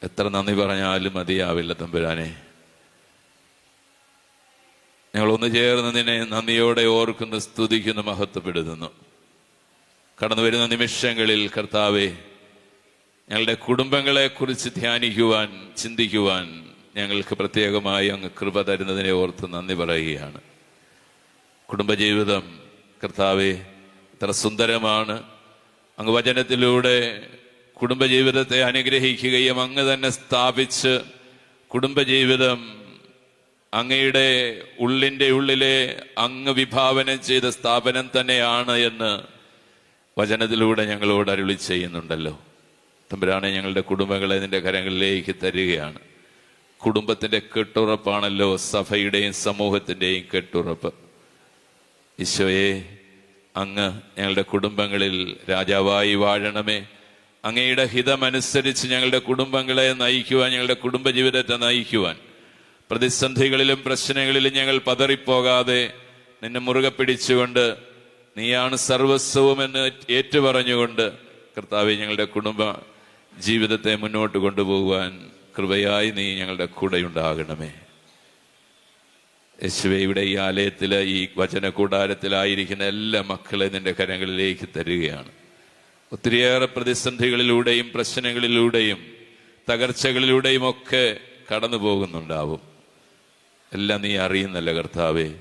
എത്ര നന്ദി പറഞ്ഞാലും മതിയാവില്ല തമ്പുരാനെ. ഞങ്ങളൊന്ന് ചേർന്ന് നിന്നെ നന്ദിയോടെ ഓർക്കുന്നു, സ്തുതിക്കുന്നു, മഹത്വപ്പെടുത്തുന്നു. കടന്നു വരുന്ന നിമിഷങ്ങളിൽ കർത്താവെ, ഞങ്ങളുടെ കുടുംബങ്ങളെ കുറിച്ച് ധ്യാനിക്കുവാൻ, ചിന്തിക്കുവാൻ ഞങ്ങൾക്ക് പ്രത്യേകമായി അങ്ങ് കൃപ തരുന്നതിനെ ഓർത്ത് നന്ദി പറയുകയാണ്. കുടുംബജീവിതം കർത്താവെ എത്ര സുന്ദരമാണ്. അങ്ങ് വചനത്തിലൂടെ കുടുംബജീവിതത്തെ അനുഗ്രഹിക്കുകയും അങ്ങ് തന്നെ സ്ഥാപിച്ച് കുടുംബജീവിതം അങ്ങയുടെ ഉള്ളിൻ്റെ ഉള്ളിലെ അങ്ങ് വിഭാവനം ചെയ്ത സ്ഥാപനം തന്നെയാണ് എന്ന് വചനത്തിലൂടെ ഞങ്ങളോട് അരുളി ചെയ്യുന്നുണ്ടല്ലോ. തമ്പുരാനെ, ഞങ്ങളുടെ കുടുംബങ്ങളെ നിന്റെ കരങ്ങളിലേക്ക് തരികയാണ്. കുടുംബത്തിന്റെ കെട്ടുറപ്പാണല്ലോ സഭയുടെയും സമൂഹത്തിന്റെയും കെട്ടുറപ്പ്. ഈശോയെ, അങ്ങ് ഞങ്ങളുടെ കുടുംബങ്ങളിൽ രാജാവായി വാഴണമേ. അങ്ങയുടെ ഹിതമനുസരിച്ച് ഞങ്ങളുടെ കുടുംബങ്ങളെ നയിക്കുവാൻ, ഞങ്ങളുടെ കുടുംബജീവിതത്തെ നയിക്കുവാൻ, പ്രതിസന്ധികളിലും പ്രശ്നങ്ങളിലും ഞങ്ങൾ പതറിപ്പോകാതെ നിന്നെ മുറുകെ പിടിച്ചുകൊണ്ട് നീയാണ് സർവസ്വവും എന്ന് ഏറ്റുപറഞ്ഞുകൊണ്ട് കർത്താവെ, ഞങ്ങളുടെ കുടുംബ ജീവിതത്തെ മുന്നോട്ട് കൊണ്ടുപോകുവാൻ കൃപയായി നീ ഞങ്ങളുടെ കൂടെയുണ്ടാകണമേ. യേശുവേ, ഇവിടെ ഈ ആലയത്തില്, ഈ വചന കൂടാരത്തിലായിരിക്കുന്ന എല്ലാ മക്കളെ നിന്റെ കരങ്ങളിലേക്ക് തരികയാണ്. ഒത്തിരിയേറെ പ്രതിസന്ധികളിലൂടെയും പ്രശ്നങ്ങളിലൂടെയും തകർച്ചകളിലൂടെയും ഒക്കെ കടന്നു പോകുന്നുണ്ടാവും. എല്ലാം നീ അറിയുന്നല്ല കർത്താവേ.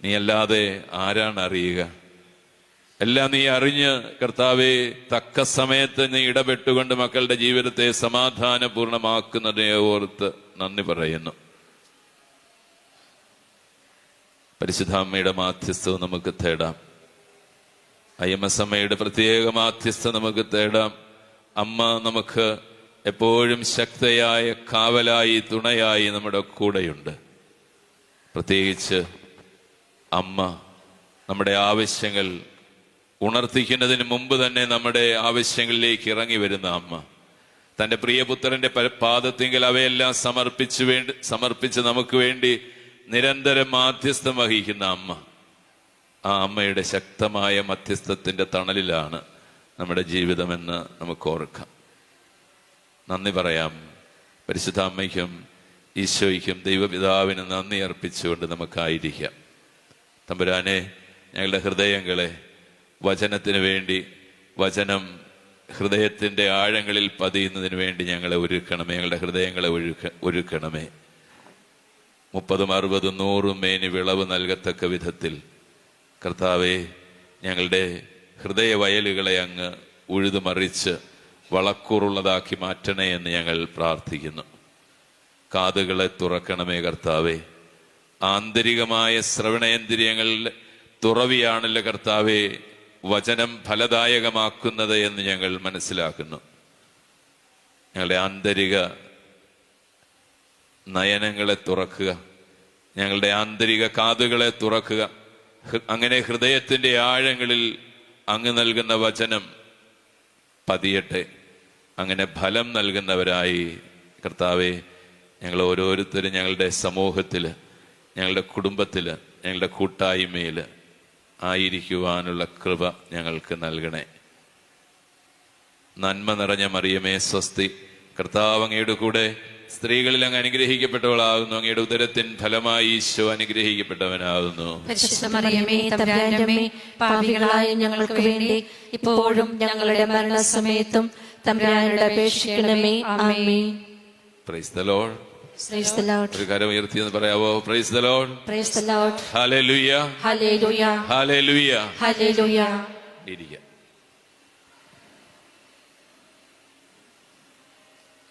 നീ അല്ലാതെ ആരാണ് അറിയുക? എല്ലാം നീ അറിഞ്ഞ് കർത്താവെ തക്ക സമയത്ത് നീ ഇടപെട്ടുകൊണ്ട് മക്കളുടെ ജീവിതത്തെ സമാധാനപൂർണമാക്കുന്നതിനെ ഓർത്ത് നന്ദി പറയുന്നു. പരിശുദ്ധ അമ്മയുടെ മാധ്യസ്ഥം നമുക്ക് തേടാം. IMS അമ്മയുടെ പ്രത്യേക മാധ്യസ്ഥം നമുക്ക് തേടാം. അമ്മ നമുക്ക് എപ്പോഴും ശക്തയായ കാവലായി, തുണയായി നമ്മുടെ കൂടെയുണ്ട്. പ്രത്യേകിച്ച് അമ്മ നമ്മുടെ ആവശ്യങ്ങൾ ഉണർത്തിക്കുന്നതിന് മുമ്പ് തന്നെ നമ്മുടെ ആവശ്യങ്ങളിലേക്ക് ഇറങ്ങി വരുന്ന അമ്മ, തൻ്റെ പ്രിയപുത്രന്റെ പാദത്തിങ്കൽ അവയെല്ലാം സമർപ്പിച്ച് നമുക്ക് വേണ്ടി നിരന്തരം മാധ്യസ്ഥം വഹിക്കുന്ന അമ്മ. ആ അമ്മയുടെ ശക്തമായ മധ്യസ്ഥത്തിന്റെ തണലിലാണ് നമ്മുടെ ജീവിതമെന്ന് നമുക്ക് ഓർക്കാം. നന്ദി പറയാം. പരിശുദ്ധ അമ്മയ്ക്കും ഈശോയ്ക്കും ദൈവപിതാവിനും നന്ദി അർപ്പിച്ചുകൊണ്ട് നമുക്കായിരിക്കാം. തമ്പുരാനെ, ഞങ്ങളുടെ ഹൃദയങ്ങളെ വചനത്തിന് വേണ്ടി, വചനം ഹൃദയത്തിന്റെ ആഴങ്ങളിൽ പതിയുന്നതിന് വേണ്ടി ഞങ്ങളെ ഒരുക്കണമേ. ഞങ്ങളുടെ ഹൃദയങ്ങളെ ഒരുക്കണമേ. 30, 60, 100 മേനി വിളവ് നൽകത്തക്ക വിധത്തിൽ കർത്താവെ, ഞങ്ങളുടെ ഹൃദയ വയലുകളെ അങ്ങ് ഉഴുതുമറിച്ച് വളക്കൂറുള്ളതാക്കി മാറ്റണേ എന്ന് ഞങ്ങൾ പ്രാർത്ഥിക്കുന്നു. കാതുകളെ തുറക്കണമേ കർത്താവെ. ആന്തരികമായ ശ്രവണേന്ദ്രിയങ്ങളുടെ തുറവിയാണല്ലോ കർത്താവെ വചനം ഫലദായകമാക്കുന്നത് എന്ന് ഞങ്ങൾ മനസ്സിലാക്കുന്നു. ഞങ്ങളുടെ ആന്തരിക നയനങ്ങളെ തുറക്കുക, ഞങ്ങളുടെ ആന്തരിക കാതുകളെ തുറക്കുക. അങ്ങനെ ഹൃദയത്തിന്റെ ആഴങ്ങളിൽ അങ്ങ് നൽകുന്ന വചനം പതിയട്ടെ. അങ്ങനെ ഫലം നൽകുന്നവരായി കർത്താവെ, ഞങ്ങൾ ഓരോരുത്തരും ഞങ്ങളുടെ സമൂഹത്തില്, ഞങ്ങളുടെ കുടുംബത്തില്, ഞങ്ങളുടെ കൂട്ടായ്മയില് ആയിരിക്കുവാനുള്ള കൃപ ഞങ്ങൾക്ക് നൽകണേ. നന്മ നിറഞ്ഞ മറിയമേ സ്വസ്തി, കർത്താവ് അങ്ങയുടെ കൂടെ സ്ത്രീകളിൽ അങ്ങ് അനുഗ്രഹിക്കപ്പെട്ടവളാകുന്നു. അങ്ങയുടെ ഉദരത്തിൻ ഫലമായി ഈശോ അനുഗ്രഹിക്കപ്പെട്ടവനാകുന്നു. പാപികളായ ഞങ്ങൾക്ക് വേണ്ടി ഇപ്പോഴും ഞങ്ങളുടെ മരണസമയത്തും തമ്പുരാനോട് അപേക്ഷിക്കണമേ. ആമേൻ. Praise the lord. Praise the Lord. ഒരു കാര്യം ഉയർത്തിയെന്ന് പറയാവോ? Praise the lord. Praise the Lord. ഹല്ലേലൂയ. ഹല്ലേലൂയ. ഹല്ലേലൂയ. ഹല്ലേലൂയ. ഇരിക്കുക.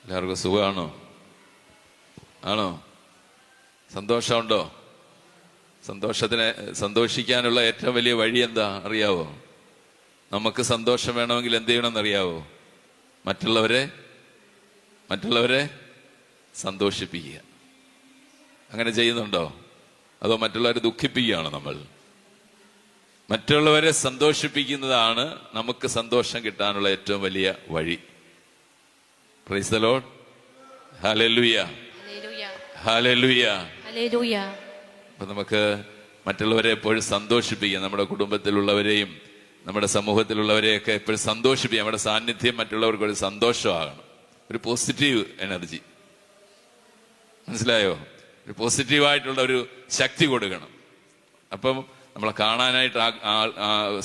എല്ലാവർക്കും സുഖമാണോ? ആണോ? സന്തോഷമുണ്ടോ? സന്തോഷിക്കാനുള്ള ഏറ്റവും വലിയ വഴി എന്താ അറിയാവോ? നമുക്ക് സന്തോഷം വേണമെങ്കിൽ എന്ത് ചെയ്യണമെന്ന് അറിയാവോ? മറ്റുള്ളവരെ സന്തോഷിപ്പിക്കുക. അങ്ങനെ ചെയ്യുന്നുണ്ടോ? അതോ മറ്റുള്ളവരെ ദുഃഖിപ്പിക്കുകയാണോ? നമ്മൾ മറ്റുള്ളവരെ സന്തോഷിപ്പിക്കുന്നതാണ് നമുക്ക് സന്തോഷം കിട്ടാനുള്ള ഏറ്റവും വലിയ വഴി. Price the lord. ഹല്ലേലൂയ. ഹല്ലേലൂയ. ഹല്ലേലൂയ. അപ്പൊ നമുക്ക് മറ്റുള്ളവരെ എപ്പോഴും സന്തോഷിപ്പിക്കുക. നമ്മുടെ കുടുംബത്തിലുള്ളവരെയും നമ്മുടെ സമൂഹത്തിലുള്ളവരെയൊക്കെ എപ്പോഴും സന്തോഷിപ്പിക്കുക. നമ്മുടെ സാന്നിധ്യം മറ്റുള്ളവർക്ക് ഒരു സന്തോഷമാകണം. ഒരു പോസിറ്റീവ് എനർജി. മനസ്സിലായോ? ഒരു പോസിറ്റീവായിട്ടുള്ള ഒരു ശക്തി കൊടുക്കണം. അപ്പം നമ്മളെ കാണാനായിട്ട്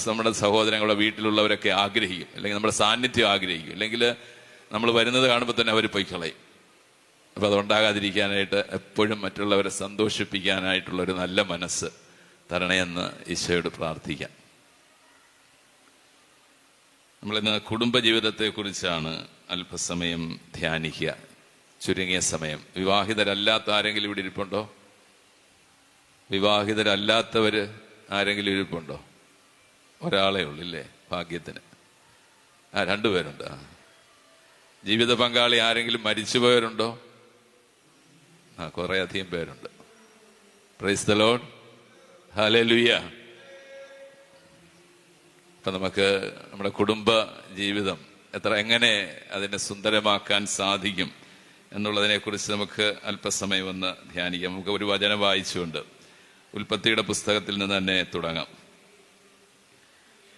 നമ്മുടെ സഹോദരങ്ങളുടെ വീട്ടിലുള്ളവരൊക്കെ ആഗ്രഹിക്കും, അല്ലെങ്കിൽ നമ്മുടെ സാന്നിധ്യം ആഗ്രഹിക്കും, അല്ലെങ്കിൽ നമ്മൾ വരുന്നത് കാണുമ്പോൾ തന്നെ അവർ പോയി കളയും. അപ്പം അതുണ്ടാകാതിരിക്കാനായിട്ട് എപ്പോഴും മറ്റുള്ളവരെ സന്തോഷിപ്പിക്കാനായിട്ടുള്ള ഒരു നല്ല മനസ്സ് തരണേയെന്ന് ഈശോയോട് പ്രാർത്ഥിക്കാം. നമ്മളിന്ന് കുടുംബജീവിതത്തെക്കുറിച്ചാണ് അല്പസമയം ധ്യാനിക്കുക, ചുരുങ്ങിയ സമയം. വിവാഹിതരല്ലാത്ത ആരെങ്കിലും ഇവിടെ ഇരിപ്പുണ്ടോ? വിവാഹിതരല്ലാത്തവർ ആരെങ്കിലും ഇരിപ്പുണ്ടോ? ഒരാളേ ഉള്ളില്ലേ ഭാഗ്യത്തിന്? രണ്ടുപേരുണ്ട്. ജീവിത പങ്കാളി ആരെങ്കിലും മരിച്ചുപോയവരുണ്ടോ? കുറെ അധികം പേരുണ്ട്. Price the lord, hallelujah. അപ്പൊ നമുക്ക് നമ്മുടെ കുടുംബ ജീവിതം എങ്ങനെ അതിനെ സുന്ദരമാക്കാൻ സാധിക്കും എന്നുള്ളതിനെ കുറിച്ച് നമുക്ക് അല്പസമയം ഒന്ന് ധ്യാനിക്കാം. നമുക്ക് ഒരു വചനം വായിച്ചുകൊണ്ട് ഉൽപ്പത്തിയുടെ പുസ്തകത്തിൽ നിന്ന് തന്നെ തുടങ്ങാം.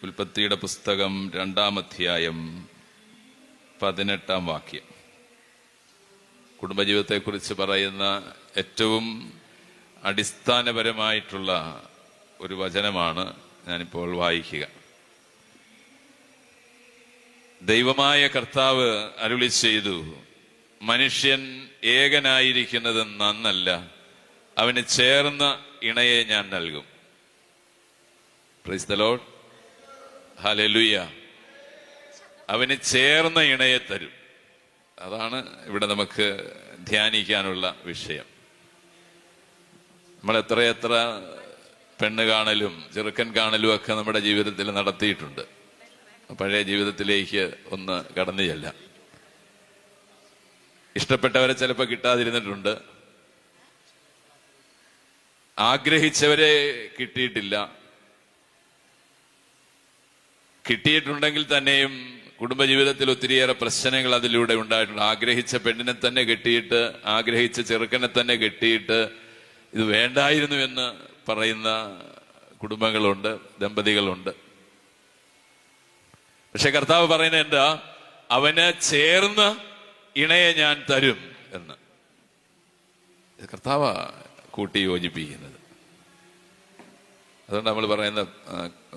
ഉൽപ്പത്തിയുടെ പുസ്തകം 2-ാം അധ്യായം 18-ാം വാക്യം. കുടുംബജീവിതത്തെക്കുറിച്ച് പറയുന്ന ഏറ്റവും അടിസ്ഥാനപരമായിട്ടുള്ള ഒരു വചനമാണ് ഞാനിപ്പോൾ വായിക്കുക. ദൈവമായ കർത്താവ് അരുളി ചെയ്തു, മനുഷ്യൻ ഏകനായിരിക്കുന്നത് നന്നല്ല, അവന് ചേർന്ന ഇണയെ ഞാൻ നൽകും. Price the lord, hallelujah. അവന് ചേർന്ന ഇണയെ തരും. അതാണ് ഇവിടെ നമുക്ക് ധ്യാനിക്കാനുള്ള വിഷയം. നമ്മൾ എത്രയെത്ര പെണ്ണ് കാണലും ചെറുക്കൻ കാണലും ഒക്കെ നമ്മുടെ ജീവിതത്തിൽ നടത്തിയിട്ടുണ്ട്. പഴയ ജീവിതത്തിലേക്ക് ഒന്ന് കടന്നു ചെല്ലാം. ഇഷ്ടപ്പെട്ടവരെ ചിലപ്പോൾ കിട്ടാതിരുന്നിട്ടുണ്ട്, ആഗ്രഹിച്ചവരെ കിട്ടിയിട്ടില്ല. കിട്ടിയിട്ടുണ്ടെങ്കിൽ തന്നെയും കുടുംബജീവിതത്തിൽ ഒത്തിരിയേറെ പ്രശ്നങ്ങൾ അതിലൂടെ ഉണ്ടായിട്ടുണ്ട്. ആഗ്രഹിച്ച പെണ്ണിനെ തന്നെ കെട്ടിയിട്ട്, ആഗ്രഹിച്ച ചെറുക്കനെ തന്നെ കെട്ടിയിട്ട് ഇത് വേണ്ടായിരുന്നു എന്ന് പറയുന്ന കുടുംബങ്ങളുണ്ട്, ദമ്പതികളുണ്ട്. പക്ഷെ കർത്താവ് പറയുന്നത് എന്താ? അവന് ചേർന്ന ഇണയെ ഞാൻ തരും എന്ന്. കർത്താവ് കൂട്ടി യോജിപ്പിക്കുന്നത്. അതുകൊണ്ട് നമ്മൾ പറയുന്ന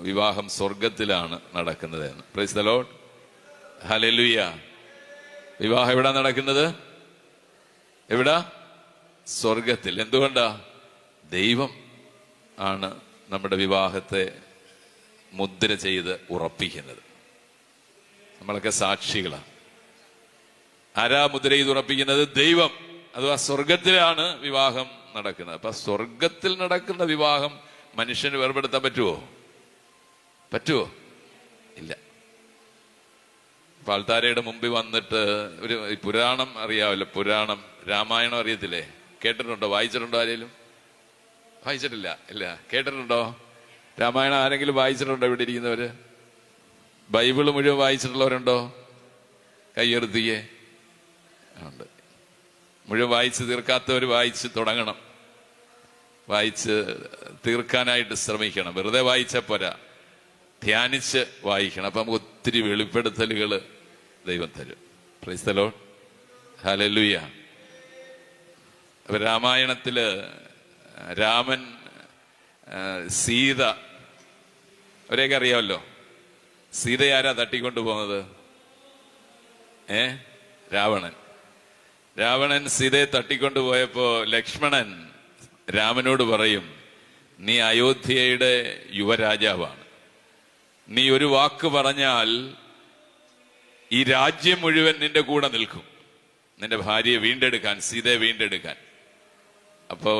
വിവാഹം സ്വർഗത്തിലാണ് നടക്കുന്നത് എന്ന്. Price the lord, hallelujah. വിവാഹം എവിടാ നടക്കുന്നത്? എവിടാ? സ്വർഗത്തിൽ. എന്തുകൊണ്ടാ? ദൈവം ആണ് നമ്മുടെ വിവാഹത്തെ മുദ്ര ചെയ്ത് ഉറപ്പിക്കുന്നത്. നമ്മളൊക്കെ സാക്ഷികളാണ്. ആരാ മുദ്ര ചെയ്ത് ഉറപ്പിക്കുന്നത്? ദൈവം. അഥവാ സ്വർഗത്തിലാണ് വിവാഹം നടക്കുന്നത്. അപ്പൊ സ്വർഗത്തിൽ നടക്കുന്ന വിവാഹം മനുഷ്യന് വേർപെടുത്താൻ പറ്റുമോ? പറ്റുമോ? ഇല്ല. പാൽത്താരയുടെ മുമ്പിൽ വന്നിട്ട് ഒരു പുരാണം അറിയാമല്ലോ, പുരാണം, രാമായണം അറിയത്തില്ലേ? കേട്ടിട്ടുണ്ടോ? വായിച്ചിട്ടുണ്ടോ? ആരെങ്കിലും വായിച്ചിട്ടില്ല? ഇല്ല. കേട്ടിട്ടുണ്ടോ? രാമായണം ആരെങ്കിലും വായിച്ചിട്ടുണ്ടോ? ഇവിടെ ഇരിക്കുന്നവര് ബൈബിള് മുഴുവൻ വായിച്ചിട്ടുള്ളവരുണ്ടോ? കയ്യെറുത്തിയേ. ഉണ്ട്. മുഴുവൻ വായിച്ച് തീർക്കാത്തവർ വായിച്ച് തുടങ്ങണം, വായിച്ച് തീർക്കാനായിട്ട് ശ്രമിക്കണം. വെറുതെ വായിച്ചാൽ പോരാ, ധ്യാനിച്ച് വായിക്കണം. അപ്പൊ നമുക്ക് ഒത്തിരി വെളിപ്പെടുത്തലുകൾ ദൈവം തരും. Price the lord, hallelujah. അപ്പൊ രാമായണത്തില് രാമൻ, സീത, അവരെയൊക്കെ അറിയാമല്ലോ. സീതയെ ആരാ തട്ടിക്കൊണ്ടു പോകുന്നത്? രാവണൻ. രാവണൻ സീതയെ തട്ടിക്കൊണ്ടുപോയപ്പോ ലക്ഷ്മണൻ രാമനോട് പറയും, നീ അയോധ്യയുടെ യുവരാജാവാണ്, നീ ഒരു വാക്ക് പറഞ്ഞാൽ ഈ രാജ്യം മുഴുവൻ നിന്റെ കൂടെ നിൽക്കും, നിന്റെ ഭാര്യയെ വീണ്ടെടുക്കാൻ, സീതയെ വീണ്ടെടുക്കാൻ. അപ്പോ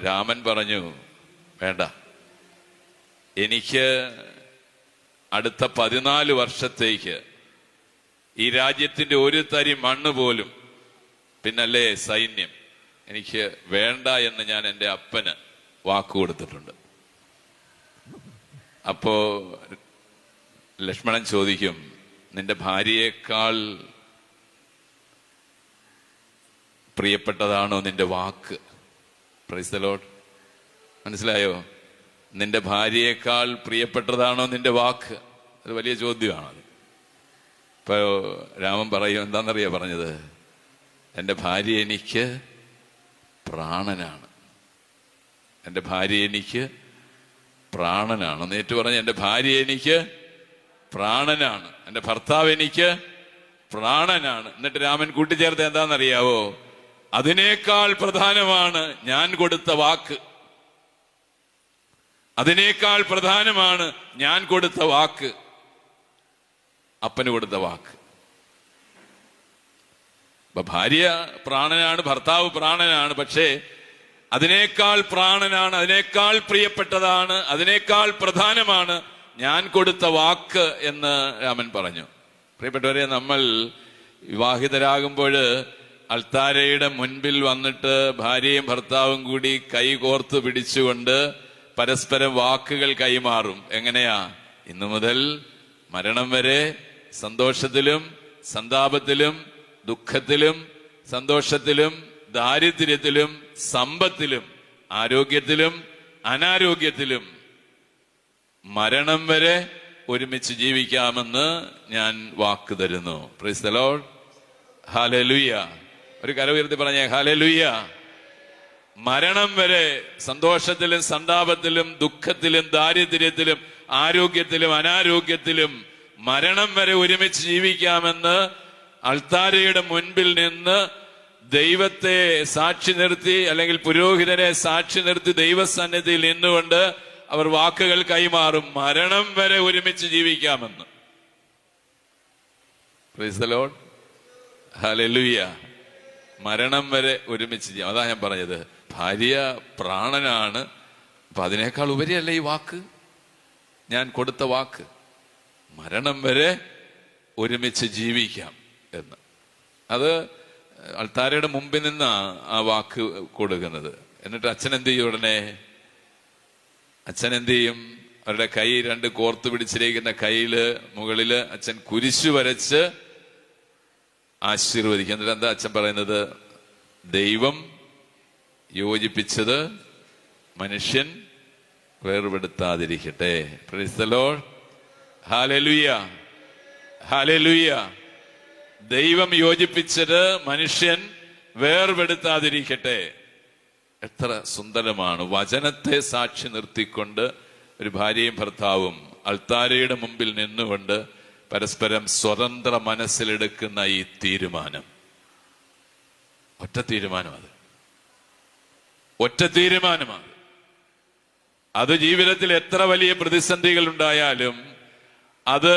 രാമൻ പറഞ്ഞു, വേണ്ട, എനിക്ക് അടുത്ത 14 വർഷത്തേക്ക് ഈ രാജ്യത്തിന്റെ ഒരു തരി മണ്ണ് പോലും, പിന്നല്ലേ സൈന്യം, എനിക്ക് വേണ്ട എന്ന് ഞാൻ എൻ്റെ അപ്പന് വാക്ക് കൊടുത്തിട്ടുണ്ട്. അപ്പോ ലക്ഷ്മണൻ ചോദിക്കും, നിന്റെ ഭാര്യയേക്കാൾ പ്രിയപ്പെട്ടതാണോ നിന്റെ വാക്ക്? പ്രൈസ് ദി ലോർഡ്, മനസ്സിലായോ? നിന്റെ ഭാര്യയേക്കാൾ പ്രിയപ്പെട്ടതാണോ നിന്റെ വാക്ക്? അത് വലിയ ചോദ്യമാണ്. ഇപ്പൊ രാമൻ പറയും, എന്താണെന്നറിയാ പറഞ്ഞത്? എൻ്റെ ഭാര്യ എനിക്ക് പ്രാണനാണ്, എൻ്റെ ഭാര്യ എനിക്ക് പ്രാണനാണ്. നേറ്റു പറഞ്ഞ എൻ്റെ ഭാര്യ എനിക്ക് പ്രാണനാണ്, എൻ്റെ ഭർത്താവ് എനിക്ക് പ്രാണനാണ്. എന്നിട്ട് രാമൻ കൂട്ടിച്ചേർത്ത് എന്താണെന്നറിയാവോ? അതിനേക്കാൾ പ്രധാനമാണ് ഞാൻ കൊടുത്ത വാക്ക്. അതിനേക്കാൾ പ്രധാനമാണ് ഞാൻ കൊടുത്ത വാക്ക്, അപ്പന് കൊടുത്ത വാക്ക്. അപ്പൊ ഭാര്യ പ്രാണനാണ്, ഭർത്താവ് പ്രാണനാണ്. പക്ഷേ അതിനേക്കാൾ പ്രാണനാണ്, അതിനേക്കാൾ പ്രിയപ്പെട്ടതാണ്, അതിനേക്കാൾ പ്രധാനമാണ് ഞാൻ കൊടുത്ത വാക്ക് എന്ന് രാമൻ പറഞ്ഞു. പ്രിയപ്പെട്ടവരെ, നമ്മൾ വിവാഹിതരാകുമ്പോൾ അൾത്താരയുടെ മുൻപിൽ വന്നിട്ട് ഭാര്യയും ഭർത്താവും കൂടി കൈ കോർത്ത് പിടിച്ചുകൊണ്ട് പരസ്പരം വാക്കുകൾ കൈമാറും. എങ്ങനെയാ? ഇന്നു മുതൽ മരണം വരെ സന്തോഷത്തിലും സന്താപത്തിലും ദുഃഖത്തിലും സന്തോഷത്തിലും ദാരിദ്ര്യത്തിലും സമ്പത്തിലും ആരോഗ്യത്തിലും അനാരോഗ്യത്തിലും മരണം വരെ ഒരുമിച്ച് ജീവിക്കാമെന്ന് ഞാൻ വാക്ക് തരുന്നു. Price the lord. ഹല്ലേലൂയ. ഒരു കര ഉയർത്തി പറഞ്ഞേ, ഹല്ലേലൂയ. മരണം വരെ സന്തോഷത്തിലും സന്താപത്തിലും ദുഃഖത്തിലും ദാരിദ്ര്യത്തിലും ആരോഗ്യത്തിലും അനാരോഗ്യത്തിലും മരണം വരെ ഒരുമിച്ച് ജീവിക്കാമെന്ന് അൾത്താരയുടെ മുൻപിൽ നിന്ന് ദൈവത്തെ സാക്ഷി നിർത്തി, അല്ലെങ്കിൽ പുരോഹിതനെ സാക്ഷി നിർത്തി ദൈവസന്നിധിയിൽ നിന്നുകൊണ്ട് അവർ വാക്കുകൾ കൈമാറും. മരണം വരെ ഒരുമിച്ച് ജീവിക്കാമെന്ന്. Praise the lord. ഹല്ലേലൂയ. മരണം വരെ ഒരുമിച്ച് ചെയ്യാം. അതാ ഞാൻ പറഞ്ഞത്, ഭാര്യ പ്രാണനാണ്. അപ്പൊ അതിനേക്കാൾ ഉപരിയല്ല ഈ വാക്ക്, ഞാൻ കൊടുത്ത വാക്ക്. മരണം വരെ ഒരുമിച്ച് ജീവിക്കാം എന്ന്. അത് അൾത്താരയുടെ മുമ്പിൽ നിന്നാ ആ വാക്ക് കൊടുക്കുന്നത്. എന്നിട്ട് അച്ഛൻ എന്ത് ചെയ്യും? ഉടനെ അച്ഛൻ എന്ത് ചെയ്യും? അവരുടെ കൈ രണ്ട് കോർത്ത് പിടിച്ചിരിക്കുന്ന കയ്യില് മുകളില് അച്ഛൻ കുരിശു വരച്ച് ആശീർവദിക്കും. എന്നിട്ട് എന്താ അച്ഛൻ പറയുന്നത്? ദൈവം യോജിപ്പിച്ചത് മനുഷ്യൻ വേർപെടുത്താതിരിക്കട്ടെ. Praise the lord. ഹല്ലേലൂയ. ഹല്ലേലൂയ. ദൈവം യോജിപ്പിച്ചത് മനുഷ്യൻ വേർപെടുത്താതിരിക്കട്ടെ. എത്ര സുന്ദരമാണ്! വചനത്തെ സാക്ഷി നിർത്തിക്കൊണ്ട് ഒരു ഭാര്യയും ഭർത്താവും അൾത്താരയുടെ മുമ്പിൽ നിന്നുകൊണ്ട് പരസ്പരം സ്വതന്ത്ര മനസ്സിലെടുക്കുന്ന ഈ തീരുമാനം. ഒറ്റ തീരുമാനമാണ്, ഒറ്റ തീരുമാനമാണ്. അത് ജീവിതത്തിൽ എത്ര വലിയ പ്രതിസന്ധികൾ ഉണ്ടായാലും അത്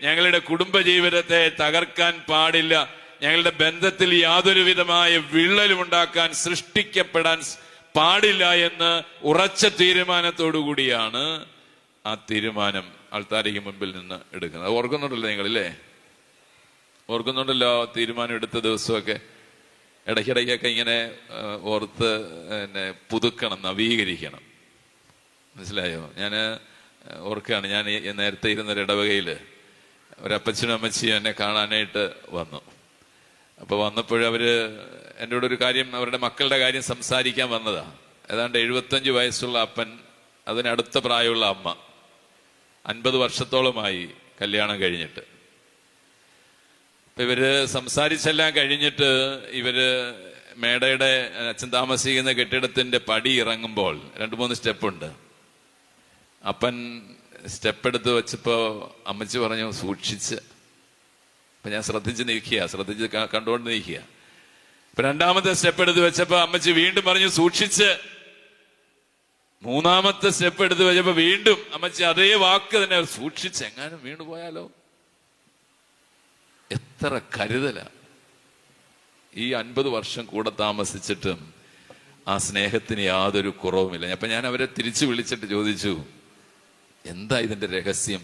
ഞങ്ങളുടെ കുടുംബ ജീവിതത്തെ തകർക്കാൻ പാടില്ല. ഞങ്ങളുടെ ബന്ധത്തിൽ യാതൊരു വിധമായ വിള്ളലും ഉണ്ടാക്കാൻ, സൃഷ്ടിക്കപ്പെടാൻ പാടില്ല എന്ന് ഉറച്ച തീരുമാനത്തോടു കൂടിയാണ് ആ തീരുമാനം അൾത്താരയ്ക്ക് മുൻപിൽ നിന്ന് എടുക്കുന്നത്. അത് ഓർക്കുന്നുണ്ടല്ലോ നിങ്ങളില്ലേ? ഓർക്കുന്നുണ്ടല്ലോ തീരുമാനം എടുത്ത ദിവസമൊക്കെ. ഇടയ്ക്കിടയ്ക്കൊക്കെ ഇങ്ങനെ ഓർത്ത് പുതുക്കണം, നവീകരിക്കണം. മനസ്സിലായോ? ഞാൻ ഓർക്കുകയാണ്, ഞാൻ നേരത്തെ ഇരുന്നൊരു ഇടവകയിൽ ഒരപ്പച്ചനും അമ്മച്ചിയും എന്നെ കാണാനായിട്ട് വന്നു. അപ്പൊ വന്നപ്പോഴവര് എന്നോട് ഒരു കാര്യം, അവരുടെ മക്കളുടെ കാര്യം സംസാരിക്കാൻ വന്നതാ. ഏതാണ്ട് 75 വയസ്സുള്ള അപ്പൻ, അതിനടുത്ത പ്രായമുള്ള അമ്മ. 50 വർഷത്തോളമായി കല്യാണം കഴിഞ്ഞിട്ട്. ഇവര് സംസാരിച്ചെല്ലാം കഴിഞ്ഞിട്ട് ഇവര് മേടയുടെ അച്ഛൻ താമസിക്കുന്ന കെട്ടിടത്തിന്റെ പടി ഇറങ്ങുമ്പോൾ 2-3 സ്റ്റെപ്പുണ്ട്. അപ്പൻ സ്റ്റെപ്പ് എടുത്ത് വെച്ചപ്പോ അമ്മച്ചി പറഞ്ഞു, സൂക്ഷിച്ച്. അപ്പൊ ഞാൻ ശ്രദ്ധിച്ച് കണ്ടുകൊണ്ട് നിൽക്കുക. ഇപ്പൊ 2ാമത്തെ സ്റ്റെപ്പ് എടുത്ത് വെച്ചപ്പോ അമ്മച്ചി വീണ്ടും പറഞ്ഞു, സൂക്ഷിച്ച്. 3ാമത്തെ സ്റ്റെപ്പ് എടുത്ത് വെച്ചപ്പോ വീണ്ടും അമ്മച്ചി അതേ വാക്ക് തന്നെ, സൂക്ഷിച്ച്, എങ്ങാനും വീണു പോയാലോ. എത്ര കരുതല! ഈ 50 വർഷം കൂടെ താമസിച്ചിട്ടും ആ സ്നേഹത്തിന് യാതൊരു കുറവുമില്ല. അപ്പൊ ഞാൻ അവരെ തിരിച്ചു വിളിച്ചിട്ട് ചോദിച്ചു, എന്താ ഇതിന്റെ രഹസ്യം?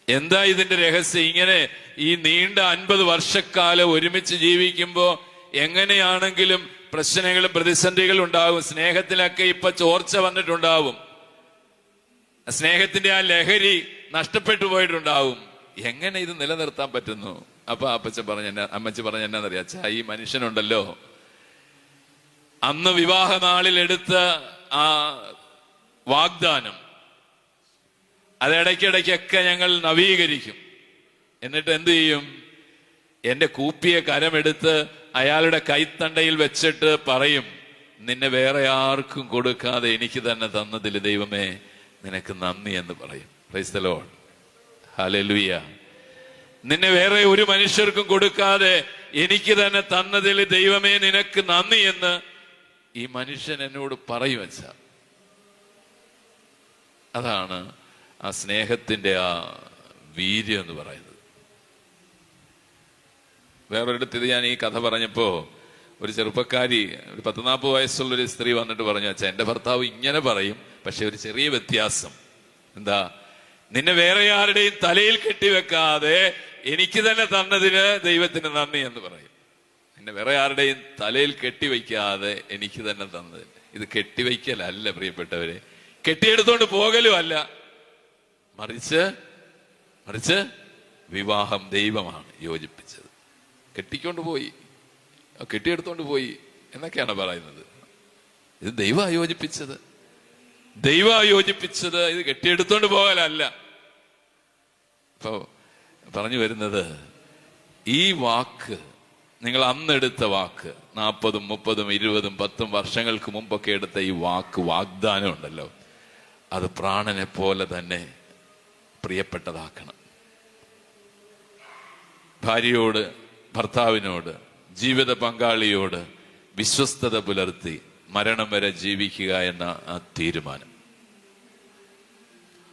എന്താ ഇതിന്റെ രഹസ്യം? ഇങ്ങനെ ഈ നീണ്ട 50 വർഷക്കാലം ഒരുമിച്ച് ജീവിക്കുമ്പോ എങ്ങനെയാണെങ്കിലും പ്രശ്നങ്ങളും പ്രതിസന്ധികളും ഉണ്ടാവും. സ്നേഹത്തിലൊക്കെ ഇപ്പൊ ചോർച്ച വന്നിട്ടുണ്ടാവും. സ്നേഹത്തിന്റെ ആ ലഹരി നഷ്ടപ്പെട്ടു പോയിട്ടുണ്ടാവും. എങ്ങനെ ഇത് നിലനിർത്താൻ പറ്റുന്നു? അപ്പൊ അമ്മച്ചി പറഞ്ഞ എന്നാന്നറിയാ, അച്ഛാ, ഈ മനുഷ്യനുണ്ടല്ലോ, അന്ന് വിവാഹ നാളിൽ എടുത്ത ആ വാഗ്ദാനം, അത് ഇടയ്ക്കിടയ്ക്കൊക്കെ ഞങ്ങൾ നവീകരിക്കും. എന്നിട്ട് എന്ത് ചെയ്യും? എന്റെ കൂപ്പിയ കരമെടുത്ത് അയാളുടെ കൈത്തണ്ടയിൽ വെച്ചിട്ട് പറയും, നിന്നെ വേറെ ആർക്കും കൊടുക്കാതെ എനിക്ക് തന്നെ തന്നതിൽ ദൈവമേ നിനക്ക് നന്ദി എന്ന് പറയും. Price the lord. ഹല്ലേലൂയ. നിന്നെ വേറെ ഒരു മനുഷ്യർക്കും കൊടുക്കാതെ എനിക്ക് തന്നെ തന്നതിൽ ദൈവമേ നിനക്ക് നന്ദി എന്ന് ഈ മനുഷ്യൻ എന്നോട് പറയും വെച്ചാൽ, അതാണ് ആ സ്നേഹത്തിന്റെ ആ വീര്യം എന്ന് പറയുന്നത്. വേറൊരിടത്ത് ഞാൻ ഈ കഥ പറഞ്ഞപ്പോ ഒരു ചെറുപ്പക്കാരി, ഒരു 40 വയസ്സുള്ളൊരു സ്ത്രീ വന്നിട്ട് പറഞ്ഞു, അച്ഛാ എന്റെ ഭർത്താവ് ഇങ്ങനെ പറയും, പക്ഷെ ഒരു ചെറിയ വ്യത്യാസം. എന്താ? നിന്നെ വേറെ ആരുടെയും തലയിൽ കെട്ടിവെക്കാതെ എനിക്ക് തന്നെ തന്നതിന് ദൈവത്തിന് നന്ദി എന്ന് പറയും. നിന്നെ വേറെ ആരുടെയും തലയിൽ കെട്ടിവെക്കാതെ എനിക്ക് തന്നെ തന്നതിന്. ഇത് കെട്ടിവെക്കലല്ല പ്രിയപ്പെട്ടവരെ, കെട്ടിയെടുത്തോണ്ട് പോകലും അല്ല, മറിച്ച് വിവാഹം ദൈവമാണ് യോജിപ്പിച്ചത്. കെട്ടിക്കൊണ്ട് പോയി, കെട്ടിയെടുത്തോണ്ട് പോയി എന്നൊക്കെയാണ് പറയുന്നത്. ഇത് ദൈവം യോജിപ്പിച്ചത്, ഇത് കെട്ടിയെടുത്തോണ്ട് പോകലല്ല. അപ്പൊ പറഞ്ഞു വരുന്നത്, ഈ വാക്ക്, നിങ്ങൾ അന്നെടുത്ത വാക്ക്, 40, 30, 20, 10 വർഷങ്ങൾക്ക് മുമ്പൊക്കെ എടുത്ത ഈ വാക്ക്, വാഗ്ദാനം ഉണ്ടല്ലോ, അത് പ്രാണനെ പോലെ തന്നെ പ്രിയപ്പെട്ടതാക്കണം. ഭാര്യയോട്, ഭർത്താവിനോട്, ജീവിത പങ്കാളിയോട് വിശ്വസ്തത പുലർത്തി മരണം വരെ ജീവിക്കുക എന്ന ആ തീരുമാനം,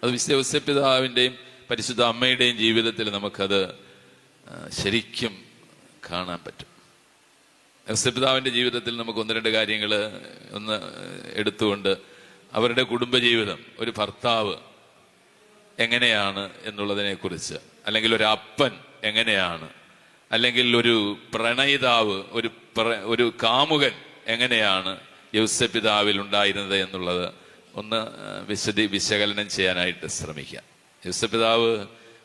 അത് വിശുദ്ധ ഔസേപ്പിതാവിന്റെയും പരിശുദ്ധ അമ്മയുടെയും ജീവിതത്തിൽ നമുക്കത് ശരിക്കും കാണാൻ പറ്റും. ഔസേപ്പിതാവിന്റെ ജീവിതത്തിൽ നമുക്ക് 1-2 കാര്യങ്ങൾ ഒന്ന് എടുത്തുകൊണ്ട്, അവരുടെ കുടുംബജീവിതം, ഒരു ഭർത്താവ് എങ്ങനെയാണ് എന്നുള്ളതിനെ കുറിച്ച്, അല്ലെങ്കിൽ ഒരു അപ്പൻ എങ്ങനെയാണ്, അല്ലെങ്കിൽ ഒരു പ്രണയിതാവ്, ഒരു കാമുകൻ എങ്ങനെയാണ് യൗസേപ്പിതാവിൽ ഉണ്ടായിരുന്നത് എന്നുള്ളത് ഒന്ന് വിശകലനം ചെയ്യാനായിട്ട് ശ്രമിക്കാം. യൗസേപ്പിതാവ്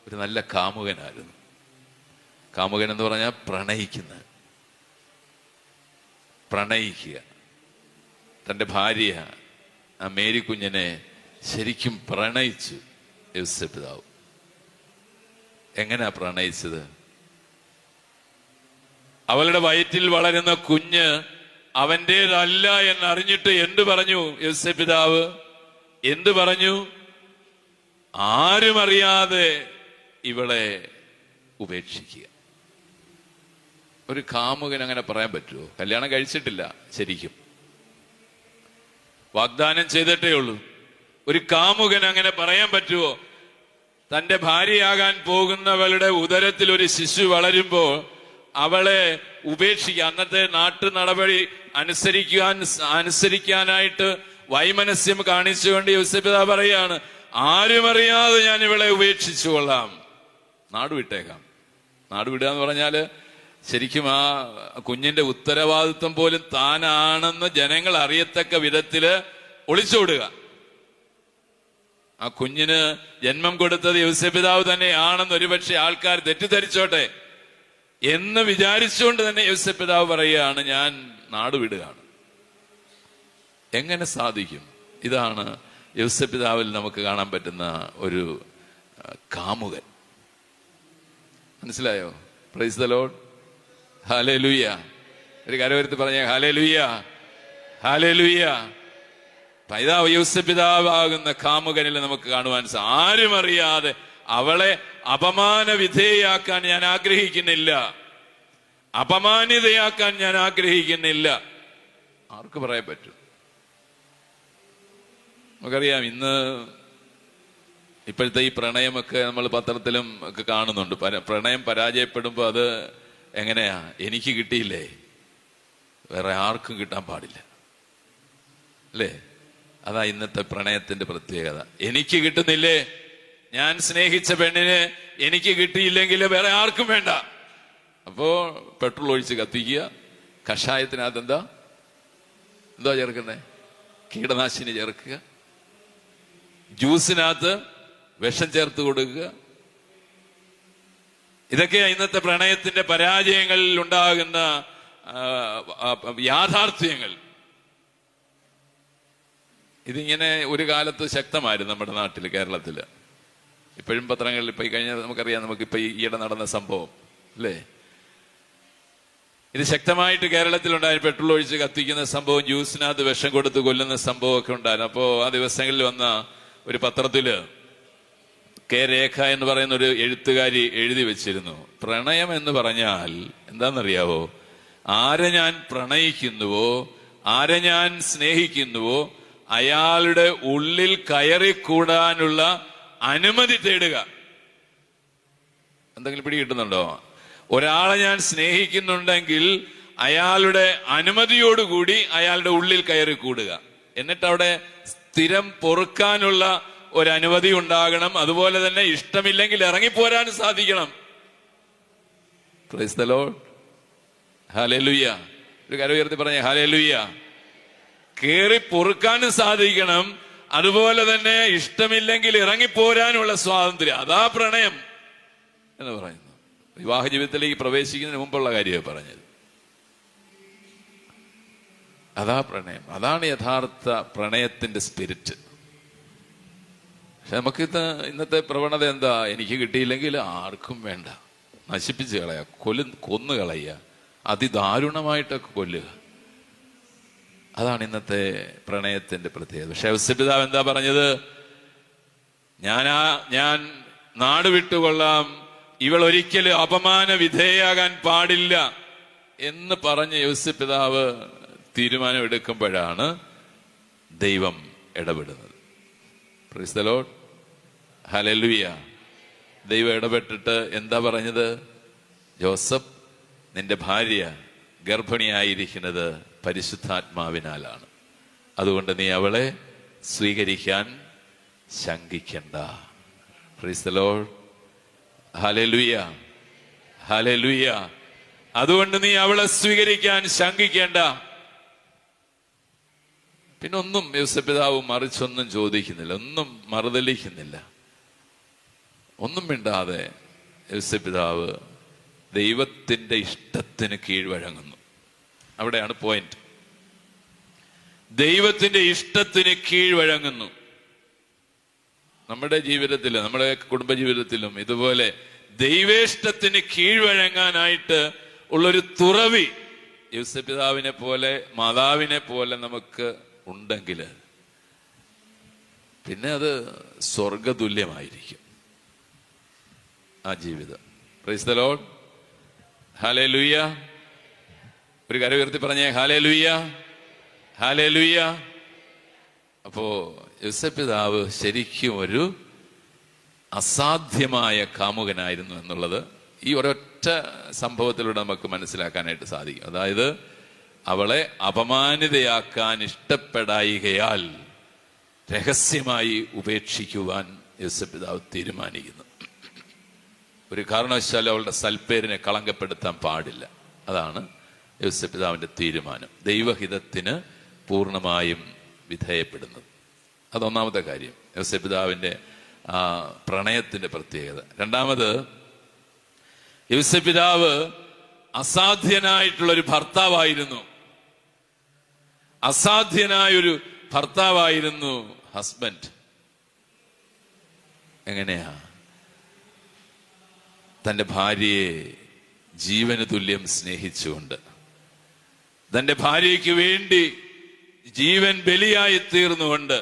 ഒരു നല്ല കാമുകനായിരുന്നു. കാമുകൻ എന്ന് പറഞ്ഞാൽ പ്രണയിക്കുക. തൻ്റെ ഭാര്യ ആ മേരി കുഞ്ഞിനെ ശരിക്കും പ്രണയിച്ചു യൗസേപ്പിതാവ്. എങ്ങനെയാ പ്രണയിച്ചത്? അവളുടെ വയറ്റിൽ വളരുന്ന കുഞ്ഞ് അവൻ്റേതല്ല എന്നറിഞ്ഞിട്ട് എന്ത് പറഞ്ഞു യൗസേപ്പിതാവ്? എന്ത് പറഞ്ഞു? ആരും അറിയാതെ ഇവളെ ഉപേക്ഷിക്കുക. ഒരു കാമുകൻ അങ്ങനെ പറയാൻ പറ്റുമോ? കല്യാണം കഴിച്ചിട്ടില്ല, ശരിക്കും വാഗ്ദാനം ചെയ്തിട്ടേ ഉള്ളൂ. ഒരു കാമുകൻ അങ്ങനെ പറയാൻ പറ്റുമോ? തന്റെ ഭാര്യയാകാൻ പോകുന്നവളുടെ ഉദരത്തിൽ ഒരു ശിശു വളരുമ്പോൾ അവളെ ഉപേക്ഷിക്കുക. അന്നത്തെ നാട്ടു നടപടി അനുസരിക്കാനായിട്ട് വൈമനസ്യം കാണിച്ചുകൊണ്ട് യൗസേപ്പിതാവ് പറയാണ്, ആരും അറിയാതെ ഞാൻ ഇവളെ ഉപേക്ഷിച്ചു കൊള്ളാം, നാടുവിട്ടേക്കാം. നാടുവിടുക എന്ന് പറഞ്ഞാല് ശരിക്കും ആ കുഞ്ഞിന്റെ ഉത്തരവാദിത്വം പോലും താനാണെന്ന് ജനങ്ങൾ അറിയത്തക്ക വിധത്തില് ഒളിച്ചോടുക. ആ കുഞ്ഞിന് ജന്മം കൊടുത്തത് യൗസേപ്പിതാവ് തന്നെയാണെന്ന് ഒരുപക്ഷെ ആൾക്കാർ തെറ്റിദ്ധരിച്ചോട്ടെ എന്ന് വിചാരിച്ചുകൊണ്ട് തന്നെ യൗസേപ്പിതാവ് പറയുകയാണ്, ഞാൻ നാടുവിടുകയാണ്. എങ്ങനെ സാധിക്കും? ഇതാണ് യൗസേപ്പിതാവിൽ നമുക്ക് കാണാൻ പറ്റുന്ന ഒരു കാമുകൻ. മനസ്സിലായോ? Price the lord. ഹല്ലേലൂയ. ഒരു കരവരുത്തി പറഞ്ഞ ഹല്ലേലൂയ, ഹല്ലേലൂയ. ഇതാ യൗസേപ്പിതാവാകുന്ന കാമുകനിൽ നമുക്ക് കാണുവാൻ ആരും അറിയാതെ അവളെ അപമാന വിധേയാക്കാൻ ഞാൻ ആഗ്രഹിക്കുന്നില്ല, അപമാനിതയാക്കാൻ ഞാൻ ആഗ്രഹിക്കുന്നില്ല. ആർക്ക് പറയാൻ പറ്റും? നമുക്കറിയാം, ഇപ്പോഴത്തെ ഈ പ്രണയമൊക്കെ നമ്മൾ പത്രത്തിലും ഒക്കെ കാണുന്നുണ്ട്. പ്രണയം പരാജയപ്പെടുമ്പോൾ അത് എങ്ങനെയാ? എനിക്ക് കിട്ടിയില്ലേ, വേറെ ആർക്കും കിട്ടാൻ പാടില്ല, അല്ലേ? അതാ ഇന്നത്തെ പ്രണയത്തിന്റെ പ്രത്യേകത. എനിക്ക് കിട്ടുന്നില്ലേ, ഞാൻ സ്നേഹിച്ച പെണ്ണിന് എനിക്ക് കിട്ടിയില്ലെങ്കിൽ വേറെ ആർക്കും വേണ്ട. അപ്പോ പെട്രോൾ ഒഴിച്ച് കത്തിക്കുക. കഷായത്തിനകത്ത് എന്താ ചേർക്കുന്നേ? കീടനാശിനി ചേർക്കുക. ജ്യൂസിനകത്ത് വിഷം ചേർത്ത് കൊടുക്കുക. ഇതൊക്കെയാ ഇന്നത്തെ പ്രണയത്തിന്റെ പരാജയങ്ങളിൽ ഉണ്ടാകുന്ന യാഥാർത്ഥ്യങ്ങൾ. ഇതിങ്ങനെ ഒരു കാലത്ത് ശക്തമായിരുന്നു നമ്മുടെ നാട്ടിൽ, കേരളത്തില്. ഇപ്പോഴും പത്രങ്ങളിൽ ഇപ്പൊ ഈ കഴിഞ്ഞ നമുക്കറിയാം, നമുക്കിപ്പോ ഈയിടെ നടന്ന സംഭവം അല്ലേ, ഇത് ശക്തമായിട്ട് കേരളത്തിലുണ്ടായ പെട്രോൾ ഒഴിച്ച് കത്തിക്കുന്ന സംഭവം, ജ്യൂസിനകത്ത് വിഷം കൊടുത്ത് കൊല്ലുന്ന സംഭവമൊക്കെ ഉണ്ടായിരുന്നു. അപ്പോ ആ ദിവസങ്ങളിൽ വന്ന ഒരു പത്രത്തില് കെ രേഖ എന്ന് പറയുന്ന ഒരു എഴുത്തുകാരി എഴുതി വെച്ചിരുന്നു, പ്രണയം എന്ന് പറഞ്ഞാൽ എന്താണെന്നറിയാവോ, ആരെ ഞാൻ പ്രണയിക്കുന്നുവോ, ആരെ ഞാൻ സ്നേഹിക്കുന്നുവോ അയാളുടെ ഉള്ളിൽ കയറിക്കൂടാനുള്ള അനുമതി തേടുക. എന്തെങ്കിലും പിടി കിട്ടുന്നുണ്ടോ? ഒരാളെ ഞാൻ സ്നേഹിക്കുന്നുണ്ടെങ്കിൽ അയാളുടെ അനുമതിയോടുകൂടി അയാളുടെ ഉള്ളിൽ കയറി കൂടുക. എന്നിട്ട് അവിടെ സ്ഥിരം പൊറുക്കാനുള്ള ഒരനുമതി ഉണ്ടാകണം. അതുപോലെ തന്നെ ഇഷ്ടമില്ലെങ്കിൽ ഇറങ്ങിപ്പോരാൻ സാധിക്കണം. പ്രൈസ് ദി ലോർഡ്, ഹല്ലേലൂയ. ഒരു കരം ഉയർത്തി പറഞ്ഞേ ഹല്ലേലൂയ. കേറി പൊറുക്കാനും സാധിക്കണം, അതുപോലെ തന്നെ ഇഷ്ടമില്ലെങ്കിൽ ഇറങ്ങിപ്പോരാനുള്ള സ്വാതന്ത്ര്യം. അതാ പ്രണയം എന്ന് പറയുന്നു. വിവാഹ ജീവിതത്തിലേക്ക് പ്രവേശിക്കുന്നതിന് മുമ്പുള്ള കാര്യമാണ് പറഞ്ഞത്. അതാ പ്രണയം, അതാണ് യഥാർത്ഥ പ്രണയത്തിന്റെ സ്പിരിറ്റ്. പക്ഷെ നമുക്കിത് ഇന്നത്തെ പ്രവണത എന്താ, എനിക്ക് കിട്ടിയില്ലെങ്കിൽ ആർക്കും വേണ്ട, നശിപ്പിച്ച് കളയുക, കൊന്നു കളയുക, അതിദാരുണമായിട്ടൊക്കെ കൊല്ലുക. അതാണ് ഇന്നത്തെ പ്രണയത്തിന്റെ പ്രത്യേകത. പക്ഷെ ഔസേപ്പിതാവ് എന്താ പറഞ്ഞത്, ഞാൻ നാട് വിട്ടുകൊള്ളാം, ഇവൾ ഒരിക്കലും അപമാന വിധേയാകാൻ പാടില്ല എന്ന് പറഞ്ഞ് യോസേപ്പിതാവ് തീരുമാനം എടുക്കുമ്പോഴാണ് ദൈവം ഇടപെടുന്നത്. Price the lord, hallelujah. ദൈവം ഇടപെട്ടിട്ട് എന്താ പറഞ്ഞത്, ജോസഫ് നിന്റെ ഭാര്യ ഗർഭിണിയായിരിക്കുന്നത് പരിശുദ്ധാത്മാവിനാലാണ്, അതുകൊണ്ട് നീ അവളെ സ്വീകരിക്കാൻ ശങ്കിക്കണ്ട. പ്രൈസ് ദി ലോർഡ്, ഹല്ലേലൂയ, ഹല്ലേലൂയ. അതുകൊണ്ട് നീ അവളെ സ്വീകരിക്കാൻ ശങ്കിക്കേണ്ട. പിന്നെ ഒന്നും യോസേപ്പിതാവ് മറിച്ചൊന്നും ചോദിക്കുന്നില്ല, ഒന്നും മറുതലിക്കുന്നില്ല, ഒന്നും മിണ്ടാതെ യോസേപ്പിതാവ് ദൈവത്തിന്റെ ഇഷ്ടത്തിന് കീഴ്വഴങ്ങുന്നു. അവിടെയാണ് പോയിന്റ്. ദൈവത്തിന്റെ ഇഷ്ടത്തിന് കീഴ്വഴങ്ങുന്നു. നമ്മുടെ ജീവിതത്തിലും നമ്മുടെ കുടുംബജീവിതത്തിലും ഇതുപോലെ ദൈവേഷ്ടത്തിന് കീഴ്വഴങ്ങാനായിട്ട് ഉള്ളൊരു തുറവി യോസേപ്പിതാവിനെ പോലെ മാതാവിനെ പോലെ നമുക്ക് ഉണ്ടെങ്കിൽ പിന്നെ അത് സ്വർഗതുല്യമായിരിക്കും ആ ജീവിതം. പ്രൈസ് ദി ലോർഡ്, ഹല്ലേലൂയ. ഒരു കരം ഉയർത്തി പറഞ്ഞേ ഹല്ലേലൂയ, ഹല്ലേലൂയ. അപ്പോ യോസേപ്പിതാവ് ശരിക്കും ഒരു അസാധ്യമായ കാമുകനായിരുന്നു എന്നുള്ളത് ഈ ഒരൊറ്റ സംഭവത്തിലൂടെ നമുക്ക് മനസ്സിലാക്കാനായിട്ട് സാധിക്കും. അതായത് അവളെ അപമാനിതയാക്കാൻ ഇഷ്ടപ്പെടായികയാൽ രഹസ്യമായി ഉപേക്ഷിക്കുവാൻ യോസേപ്പിതാവ് തീരുമാനിക്കുന്നു. ഒരു കാരണവശാലും അവളുടെ സൽപ്പേരിനെ കളങ്കപ്പെടുത്താൻ പാടില്ല. അതാണ് യോസേപ്പിതാവിന്റെ തീരുമാനം, ദൈവഹിതത്തിന് പൂർണ്ണമായും വിധേയപ്പെടുന്നത്. അതൊന്നാമത്തെ കാര്യം, യോസേപ്പിതാവിന്റെ പ്രണയത്തിന്റെ പ്രത്യേകത. രണ്ടാമത്, യോസേപ്പിതാവ് അസാധ്യനായിട്ടുള്ളൊരു ഭർത്താവായിരുന്നു. അസാധ്യനായൊരു ഭർത്താവായിരുന്നു ഹസ്ബൻഡ്. എങ്ങനെയാ? തന്റെ ഭാര്യയെ ജീവന് തുല്യം സ്നേഹിച്ചുകൊണ്ട്, തന്റെ ഭാര്യയ്ക്ക് വേണ്ടി ജീവൻ ബലിയായി തീർന്നുകൊണ്ട്,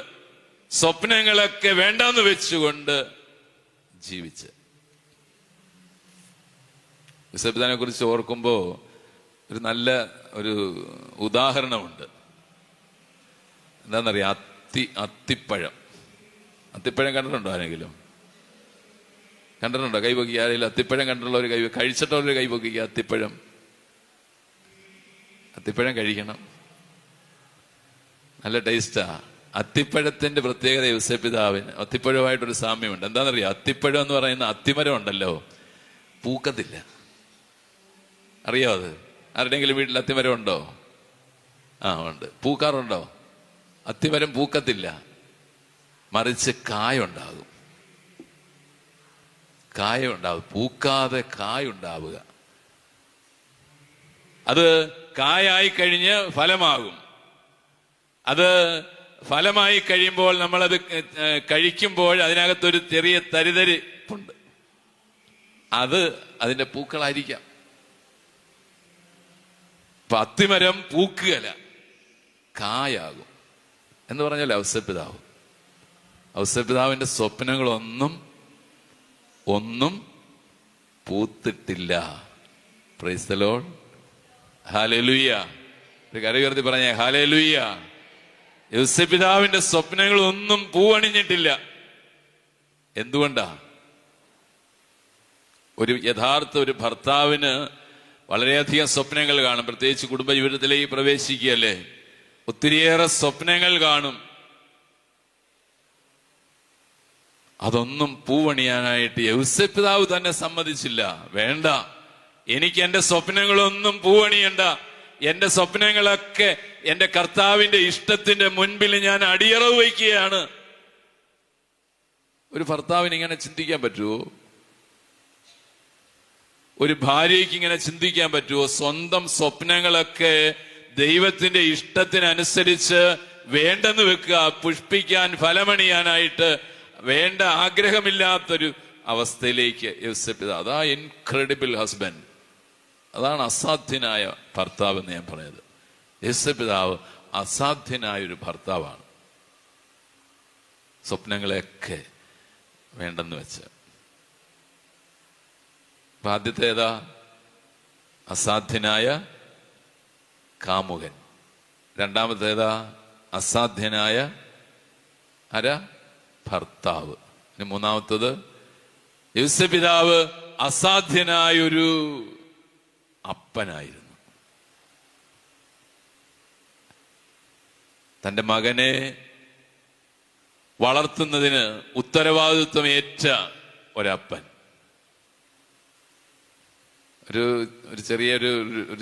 സ്വപ്നങ്ങളൊക്കെ വേണ്ടാന്ന് വെച്ചുകൊണ്ട് ജീവിച്ച്. യോസേപ്പിതാവിനെ കുറിച്ച് ഓർക്കുമ്പോ ഒരു നല്ല ഒരു ഉദാഹരണമുണ്ട്. എന്താണെന്നറിയാം, അത്തിപ്പഴം. അത്തിപ്പഴം കണ്ടിട്ടുണ്ടോ ആരെങ്കിലും? കണ്ടിട്ടുണ്ടോ? കൈപൊക്കി ആരെങ്കിലും അത്തിപ്പഴം കണ്ടിട്ടുള്ളവർ കൈ, കഴിച്ചിട്ടുള്ളവർ കൈപൊക്കിക്കുക. അത്തിപ്പഴം കഴിക്കണം, നല്ല ടേസ്റ്റാ. അത്തിപ്പഴത്തിന്റെ പ്രത്യേകത യോസേപ്പിതാവിന് അത്തിപ്പഴമായിട്ടൊരു സാമ്യമുണ്ട്. എന്താണെന്നറിയാം, അത്തിപ്പഴം എന്ന് പറയുന്ന അത്തിമരം ഉണ്ടല്ലോ, പൂക്കത്തില്ല. അറിയോ അത്? ആരുടെയെങ്കിലും വീട്ടിൽ അത്തിമരം ഉണ്ടോ? ഉണ്ട്. പൂക്കാറുണ്ടോ? അത്തിമരം പൂക്കത്തില്ല, മറിച്ച് കായുണ്ടാകും. കായുണ്ടാവും, പൂക്കാതെ കായുണ്ടാവുക. അത് കായായി കഴിഞ്ഞ് ഫലമാകും. അത് ഫലമായി കഴിയുമ്പോൾ നമ്മളത് കഴിക്കുമ്പോൾ അതിനകത്തൊരു ചെറിയ തരിതരി നിൽപ്പുണ്ട്. അത് അതിന്റെ പൂക്കളായിരിക്കാം. അപ്പൊ അത്തിമരം പൂക്കുകയല്ല, കായാകും എന്ന് പറഞ്ഞാൽ ഔസേപ്പിതാവ്. ഔസേപ്പിതാവിന്റെ സ്വപ്നങ്ങളൊന്നും പൂത്തിട്ടില്ല. Praise the lord. ഹല്ലേലൂയ. ഒരു കര ഉയർത്തി പറഞ്ഞേ ഹല്ലേലൂയ. ഔസേപ്പിതാവിന്റെ സ്വപ്നങ്ങളൊന്നും പൂവണിഞ്ഞിട്ടില്ല. എന്തുകൊണ്ടാ? ഒരു യഥാർത്ഥ ഒരു ഭർത്താവിന് വളരെയധികം സ്വപ്നങ്ങൾ കാണും. പ്രത്യേകിച്ച് കുടുംബജീവിതത്തിലേക്ക് പ്രവേശിക്കുകയല്ലേ, ഒത്തിരിയേറെ സ്വപ്നങ്ങൾ കാണും. അതൊന്നും പൂവണിയാനായിട്ട് യൗസേപ്പിതാവ് തന്നെ സമ്മതിച്ചില്ല. വേണ്ട, എനിക്ക് എന്റെ സ്വപ്നങ്ങളൊന്നും പൂവണിയണ്ട. എന്റെ സ്വപ്നങ്ങളൊക്കെ എന്റെ കർത്താവിന്റെ ഇഷ്ടത്തിന്റെ മുൻപിൽ ഞാൻ അടിയറവ് വയ്ക്കുകയാണ്. ഒരു ഭർത്താവിന് ഇങ്ങനെ ചിന്തിക്കാൻ പറ്റുമോ? ഒരു ഭാര്യയ്ക്ക് ഇങ്ങനെ ചിന്തിക്കാൻ പറ്റുമോ? സ്വന്തം സ്വപ്നങ്ങളൊക്കെ ദൈവത്തിന്റെ ഇഷ്ടത്തിനനുസരിച്ച് വേണ്ടെന്ന് വെക്കുക, പുഷ്പിക്കാൻ ഫലമണിയാനായിട്ട് വേണ്ട ആഗ്രഹമില്ലാത്തൊരു അവസ്ഥയിലേക്ക് യോസേപ്പ്. അതാ ഇൻക്രെഡിബിൾ ഹസ്ബൻഡ്, അതാണ് അസാധ്യനായ ഭർത്താവ് എന്ന് ഞാൻ പറഞ്ഞത്. യോസേപ്പിതാവ് അസാധ്യനായ ഒരു ഭർത്താവാണ്. സ്വപ്നങ്ങളെയൊക്കെ വേണ്ടെന്ന് വെച്ച്. ആദ്യത്തേതാ? അസാധ്യനായ കാമുകൻ. രണ്ടാമത്തേതാ? അസാധ്യനായ ഭർത്താവ്. ഇനി മൂന്നാമത്തത്, യോസേപ്പിതാവ് അസാധ്യനായൊരു അപ്പനായിരുന്നു. തന്റെ മകനെ വളർത്തുന്നതിന് ഉത്തരവാദിത്വം ഏറ്റ ഒരപ്പൻ. ഒരു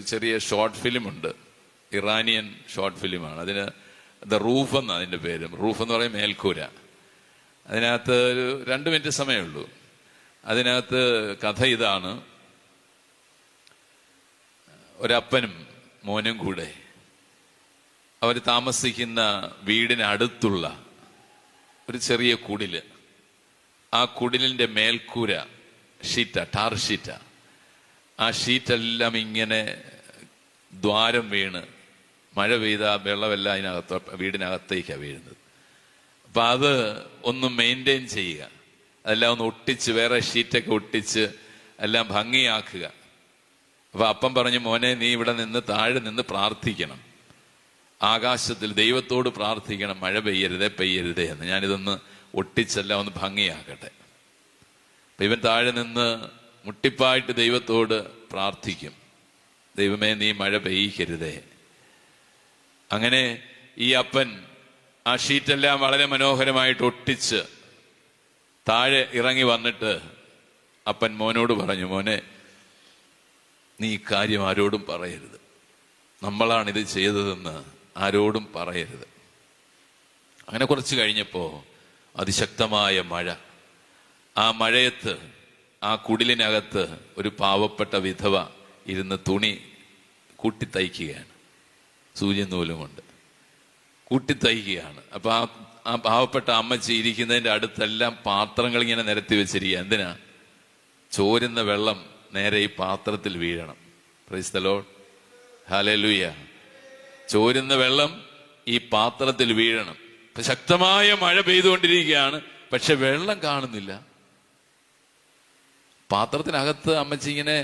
ചെറിയ ഷോർട്ട് ഫിലിം ഉണ്ട്, ഇറാനിയൻ ഷോർട്ട് ഫിലിമാണ്. അതിന് ദ റൂഫ് എന്ന് അതിന്റെ പേര്. റൂഫ് എന്ന് പറയും മേൽക്കൂര. അതിനകത്ത് ഒരു 2 മിനിറ്റ് സമയമുള്ളൂ. അതിനകത്ത് കഥ ഇതാണ്: ഒരപ്പനും മോനും കൂടെ അവർ താമസിക്കുന്ന വീടിനടുത്തുള്ള ഒരു ചെറിയ കുടില്. ആ കുടിലിന്റെ മേൽക്കൂര ടാർ ഷീറ്റാ. ആ ഷീറ്റെല്ലാം ഇങ്ങനെ ദ്വാരം വീണ് മഴ പെയ്ത വെള്ളമെല്ലാം വീടിനകത്തേക്കാണ് വീഴുന്നത്. അപ്പൊ അത് ഒന്ന് മെയിൻറ്റെയിൻ ചെയ്യുക, അതെല്ലാം ഒന്ന് ഒട്ടിച്ച് വേറെ ഷീറ്റൊക്കെ ഒട്ടിച്ച് എല്ലാം ഭംഗിയാക്കുക. അപ്പൊ അപ്പം പറഞ്ഞു, മോനെ നീ ഇവിടെ നിന്ന് താഴെ നിന്ന് പ്രാർത്ഥിക്കണം, ആകാശത്തിൽ ദൈവത്തോട് പ്രാർത്ഥിക്കണം, മഴ പെയ്യരുതേ എന്ന്. ഞാനിതൊന്ന് ഒട്ടിച്ചെല്ലാം ഒന്ന് ഭംഗിയാക്കട്ടെ. അപ്പൊ ഇവൻ താഴെ നിന്ന് മുട്ടിപ്പായിട്ട് ദൈവത്തോട് പ്രാർത്ഥിക്കും, ദൈവമേ നീ മഴ പെയ്യിക്കരുതേ. അങ്ങനെ ഈ അപ്പൻ ആ ഷീറ്റെല്ലാം വളരെ മനോഹരമായിട്ട് ഒട്ടിച്ച് താഴെ ഇറങ്ങി വന്നിട്ട് അപ്പൻ മോനോട് പറഞ്ഞു, മോനെ നീ ഈ കാര്യം ആരോടും പറയരുത്, നമ്മളാണിത് ചെയ്തതെന്ന് ആരോടും പറയരുത്. അങ്ങനെ കുറച്ച് കഴിഞ്ഞപ്പോ അതിശക്തമായ മഴ. ആ മഴയത്ത് ആ കുടിലിനകത്ത് ഒരു പാവപ്പെട്ട വിധവ ഇരുന്ന് തുണി കൂട്ടിത്തയ്ക്കുകയാണ്, സൂചിയും നൂലും കൊണ്ട് കൂട്ടിത്തയ്ക്കുകയാണ്. അപ്പൊ ആ പാവപ്പെട്ട അമ്മച്ചി ഇരിക്കുന്നതിന്റെ അടുത്തെല്ലാം പാത്രങ്ങൾ ഇങ്ങനെ നിരത്തി വെച്ചിരിക്കുക. എന്തിനാ? ചോരുന്ന വെള്ളം നേരെ ഈ പാത്രത്തിൽ വീഴണം. Praise the lord. ഹല്ലേലൂയ. ചോരുന്ന വെള്ളം ഈ പാത്രത്തിൽ വീഴണം. ഇപ്പൊ ശക്തമായ മഴ പെയ്തുകൊണ്ടിരിക്കുകയാണ്, പക്ഷെ വെള്ളം കാണുന്നില്ല. പാത്രത്തിനകത്ത് അമ്മച്ചി ഇങ്ങനെ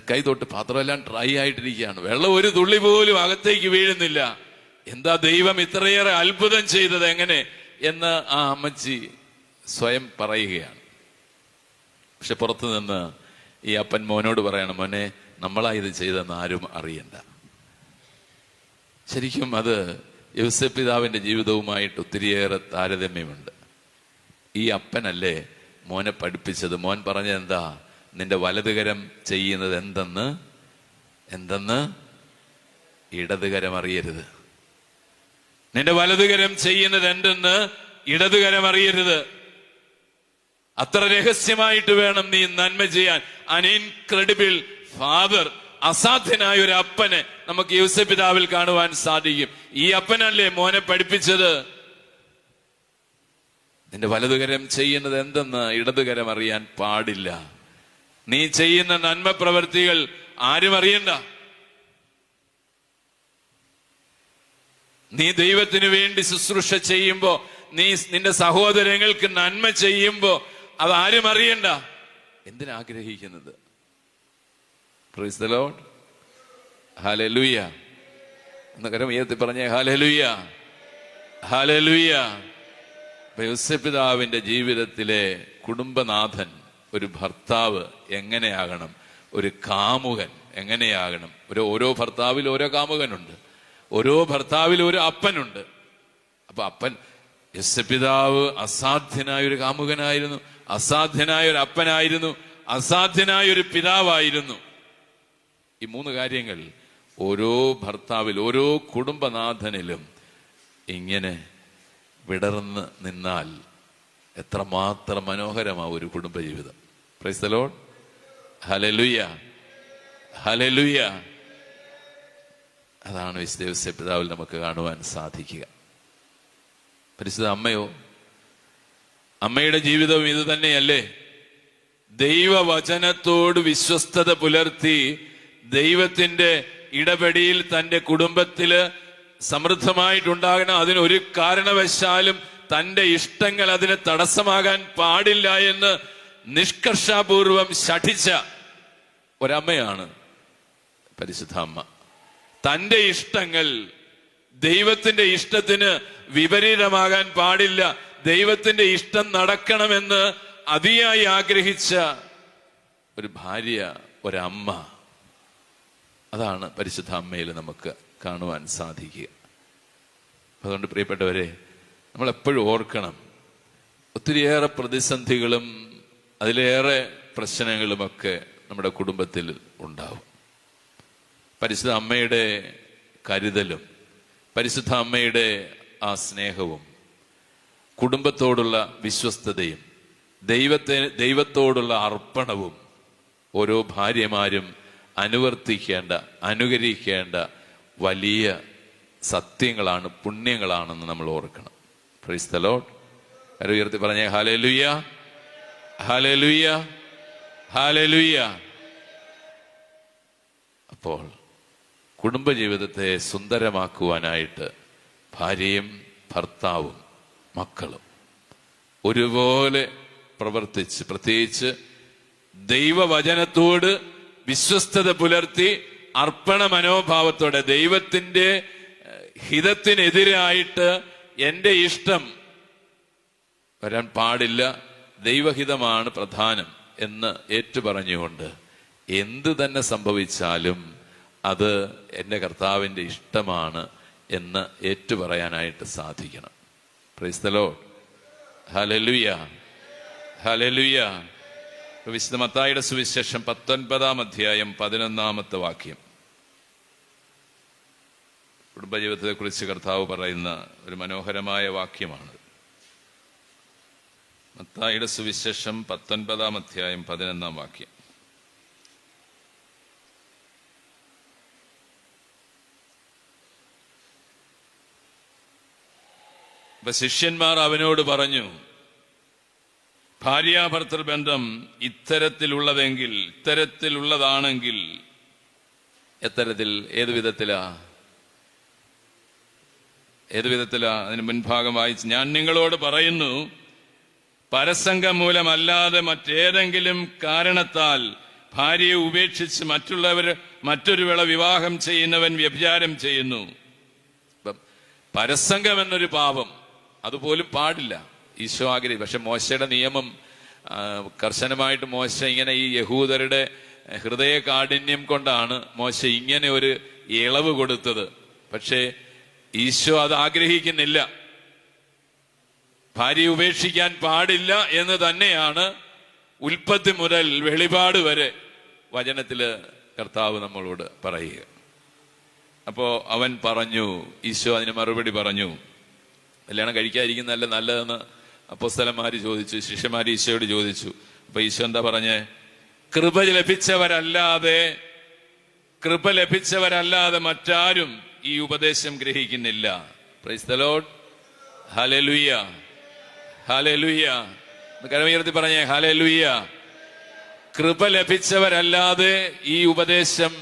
കൈ തൊട്ട് പാത്രമെല്ലാം ഡ്രൈ ആയിട്ടിരിക്കുകയാണ്, വെള്ളം ഒരു തുള്ളി പോലും അകത്തേക്ക് വീഴുന്നില്ല. എന്താ ദൈവം ഇത്രയേറെ അത്ഭുതം ചെയ്തത് എങ്ങനെ എന്ന് ആ അമ്മച്ചി സ്വയം പറയുകയാണ്. പക്ഷെ പുറത്തു നിന്ന് ഈ അപ്പൻ മോനോട് പറയണം, മോനെ നമ്മളാ ഇത് ചെയ്തെന്ന് ആരും അറിയണ്ട. ശരിക്കും അത് യോസേപ്പ് പിതാവിന്റെ ജീവിതവുമായിട്ട് ഒത്തിരിയേറെ താരതമ്യമുണ്ട്. ഈ അപ്പനല്ലേ മോനെ പഠിപ്പിച്ചത്. മോൻ പറഞ്ഞത് എന്താ? നിന്റെ വലതുകരം ചെയ്യുന്നത് എന്തെന്ന് ഇടതുകരം അറിയരുത്. നിന്റെ വലതുകരം ചെയ്യുന്നത് എന്തെന്ന് ഇടതുകരം അറിയരുത്. അത്ര രഹസ്യമായിട്ട് വേണം നീ നന്മ ചെയ്യാൻ. അൻ ഇൻക്രെഡിബിൾ ഫാദർ, അസാധ്യനായ ഒരു അപ്പനെ നമുക്ക് യോസേപ്പ് പിതാവിൽ കാണുവാൻ സാധിക്കും. ഈ അപ്പനല്ലേ മോനെ പഠിപ്പിച്ചത്. നിന്റെ വലതുകരം ചെയ്യുന്നത് എന്തെന്ന് ഇടതുകരം അറിയാൻ പാടില്ല. നീ ചെയ്യുന്ന നന്മ പ്രവൃത്തികൾ ആരും അറിയണ്ട. നീ ദൈവത്തിന് വേണ്ടി ശുശ്രൂഷ ചെയ്യുമ്പോ, നീ നിന്റെ സഹോദരങ്ങൾക്ക് നന്മ ചെയ്യുമ്പോ അത് ആരും അറിയണ്ട. എന്തിനാഗ്രഹിക്കുന്നത്? Praise the lord. ഹല്ലേലൂയ. ഒന്ന് കരം ഉയർത്തി പറഞ്ഞേ ഹല്ലേലൂയ, ഹല്ലേലൂയ. യോസേഫ് പിതാവിന്റെ ജീവിതത്തിലെ കുടുംബനാഥൻ, ഒരു ഭർത്താവ് എങ്ങനെയാകണം, ഒരു കാമുകൻ എങ്ങനെയാകണം. ഓരോ ഭർത്താവിൽ ഓരോ കാമുകനുണ്ട്, ഓരോ ഭർത്താവിൽ ഒരു അപ്പനുണ്ട്. അപ്പൊ അപ്പൻ, യോസേഫ് പിതാവ് അസാധ്യനായ ഒരു കാമുകനായിരുന്നു, അസാധ്യനായ ഒരു അപ്പനായിരുന്നു, അസാധ്യനായ ഒരു പിതാവായിരുന്നു. ഈ 3 കാര്യങ്ങൾ ഓരോ ഭർത്താവിൽ, ഓരോ കുടുംബനാഥനിലും ഇങ്ങനെ വിടർന്ന് നിന്നാൽ എത്രമാത്രം മനോഹരമാവും ഒരു കുടുംബജീവിതം. Price the lord. ഹല്ലേലൂയ, ഹല്ലേലൂയ. അതാണ് വിശുദ്ധ യോസേഫ് പിതാവിൽ നമുക്ക് കാണുവാൻ സാധിക്കുക. പരിശുദ്ധ അമ്മയോ, അമ്മയുടെ ജീവിതവും ഇത് തന്നെയല്ലേ? ദൈവവചനത്തോട് വിശ്വസ്തത പുലർത്തി ദൈവത്തിന്റെ ഇടപെടിയിൽ തന്റെ കുടുംബത്തില് സമൃദ്ധമായിട്ടുണ്ടാകണം. അതിനൊരു കാരണവശാലും തന്റെ ഇഷ്ടങ്ങൾ അതിന് തടസ്സമാകാൻ പാടില്ല എന്ന് നിഷ്കർഷാപൂർവം ശഠിച്ച ഒരമ്മയാണ് പരിശുദ്ധ അമ്മ. തന്റെ ഇഷ്ടങ്ങൾ ദൈവത്തിന്റെ ഇഷ്ടത്തിന് വിപരീതമാകാൻ പാടില്ല, ദൈവത്തിന്റെ ഇഷ്ടം നടക്കണമെന്ന് അതിയായി ആഗ്രഹിച്ച ഒരു ഭാര്യ, ഒരമ്മ. അതാണ് പരിശുദ്ധ അമ്മയിൽ നമുക്ക് കാണുവാൻ സാധിക്കുക. അതുകൊണ്ട് പ്രിയപ്പെട്ടവരെ, നമ്മൾ എപ്പോഴും ഓർക്കണം, ഒത്തിരിയേറെ പ്രതിസന്ധികളും അതിലേറെ പ്രശ്നങ്ങളുമൊക്കെ നമ്മുടെ കുടുംബത്തിൽ ഉണ്ടാവും. പരിശുദ്ധ അമ്മയുടെ കരുതലും പരിശുദ്ധ അമ്മയുടെ ആ സ്നേഹവും കുടുംബത്തോടുള്ള വിശ്വസ്തതയും ദൈവത്തോടുള്ള അർപ്പണവും ഓരോ ഭാര്യമാരും അനുവർത്തിക്കേണ്ട, അനുകരിക്കേണ്ട വലിയ സത്യങ്ങളാണ്, പുണ്യങ്ങളാണെന്ന് നമ്മൾ ഓർക്കണം. Price the Lord. കരം ഉയർത്തി പറഞ്ഞേ ഹല്ലേലൂയ, ഹല്ലേലൂയ, ഹല്ലേലൂയ. അപ്പോൾ കുടുംബജീവിതത്തെ സുന്ദരമാക്കുവാനായിട്ട് ഭാര്യയും ഭർത്താവും മക്കളും ഒരുപോലെ പ്രവർത്തിച്ച്, പ്രത്യേകിച്ച് ദൈവവചനത്തോട് വിശ്വസ്തത പുലർത്തി അർപ്പണ മനോഭാവത്തോടെ, ദൈവത്തിന്റെ ഹിതത്തിനെതിരായിട്ട് എന്റെ ഇഷ്ടം വരാൻ പാടില്ല, ദൈവഹിതമാണ് പ്രധാനം എന്ന് ഏറ്റുപറഞ്ഞുകൊണ്ട് എന്ത് തന്നെ സംഭവിച്ചാലും അത് എൻ്റെ കർത്താവിൻ്റെ ഇഷ്ടമാണ് എന്ന് ഏറ്റുപറയാനായിട്ട് സാധിക്കണം. Price the lord. ഹല്ലേലൂയ, ഹല്ലേലൂയ. വിശുദ്ധ മത്തായിയുടെ സുവിശേഷം 19-ാം അധ്യായം 11-ാമത്തെ വാക്യം. കുടുംബജീവിതത്തെ കുറിച്ച് കർത്താവ് പറയുന്ന ഒരു മനോഹരമായ വാക്യമാണ്. മത്തായിയുടെ സുവിശേഷം 19-ാം അധ്യായം 11-ാം വാക്യം. അപ്പൊ ശിഷ്യന്മാർ അവനോട് പറഞ്ഞു, ഭാര്യാഭർത്തൃ ബന്ധം ഇത്തരത്തിലുള്ളതാണെങ്കിൽ എത്തരത്തിൽ, ഏതു വിധത്തിലാ? അതിന് മുൻഭാഗം വായിച്ച്, ഞാൻ നിങ്ങളോട് പറയുന്നു, പരസംഗം മൂലമല്ലാതെ മറ്റേതെങ്കിലും കാരണത്താൽ ഭാര്യയെ ഉപേക്ഷിച്ച് മറ്റൊരു വേള വിവാഹം ചെയ്യുന്നവൻ വ്യഭിചാരം ചെയ്യുന്നു. പരസംഗം എന്നൊരു പാപം അതുപോലും പാടില്ല, ഈശോ ആഗ്രഹിക്കും. പക്ഷെ മോശയുടെ നിയമം കർശനമായിട്ട് മോശ ഇങ്ങനെ, ഈ യഹൂദരുടെ ഹൃദയ കാഠിന്യം കൊണ്ടാണ് മോശ ഇങ്ങനെ ഒരു ഇളവ് കൊടുത്തത്. പക്ഷേ ഈശോ അത് ആഗ്രഹിക്കുന്നില്ല. ഭാര്യയെ ഉപേക്ഷിക്കാൻ പാടില്ല എന്ന് തന്നെയാണ് ഉൽപ്പത്തി മുതൽ വെളിപാട് വരെ വചനത്തില് കർത്താവ് നമ്മളോട് പറയുക. അപ്പോ അവൻ പറഞ്ഞു, ഈശോ അതിന് മറുപടി പറഞ്ഞു, കല്യാണം കഴിക്കാതിരിക്കുന്നതല്ല നല്ലതെന്ന് അപ്പോസ്തലന്മാര് ചോദിച്ചു, ശിഷ്യന്മാര് ഈശോയോട് ചോദിച്ചു. അപ്പൊ ഈശോ എന്താ പറഞ്ഞേ? കൃപ ലഭിച്ചവരല്ലാതെ മറ്റാരും ഈ ഉപദേശം ഗ്രഹിക്കുന്നില്ല. Praise the lord. ഹല്ലേലൂയ, ഹല്ലേലൂയ. കരമുയർത്തി പറഞ്ഞേ ഹല്ലേലൂയ. കൃപ ലഭിച്ചവരല്ലാതെ ഈ ഉപദേശം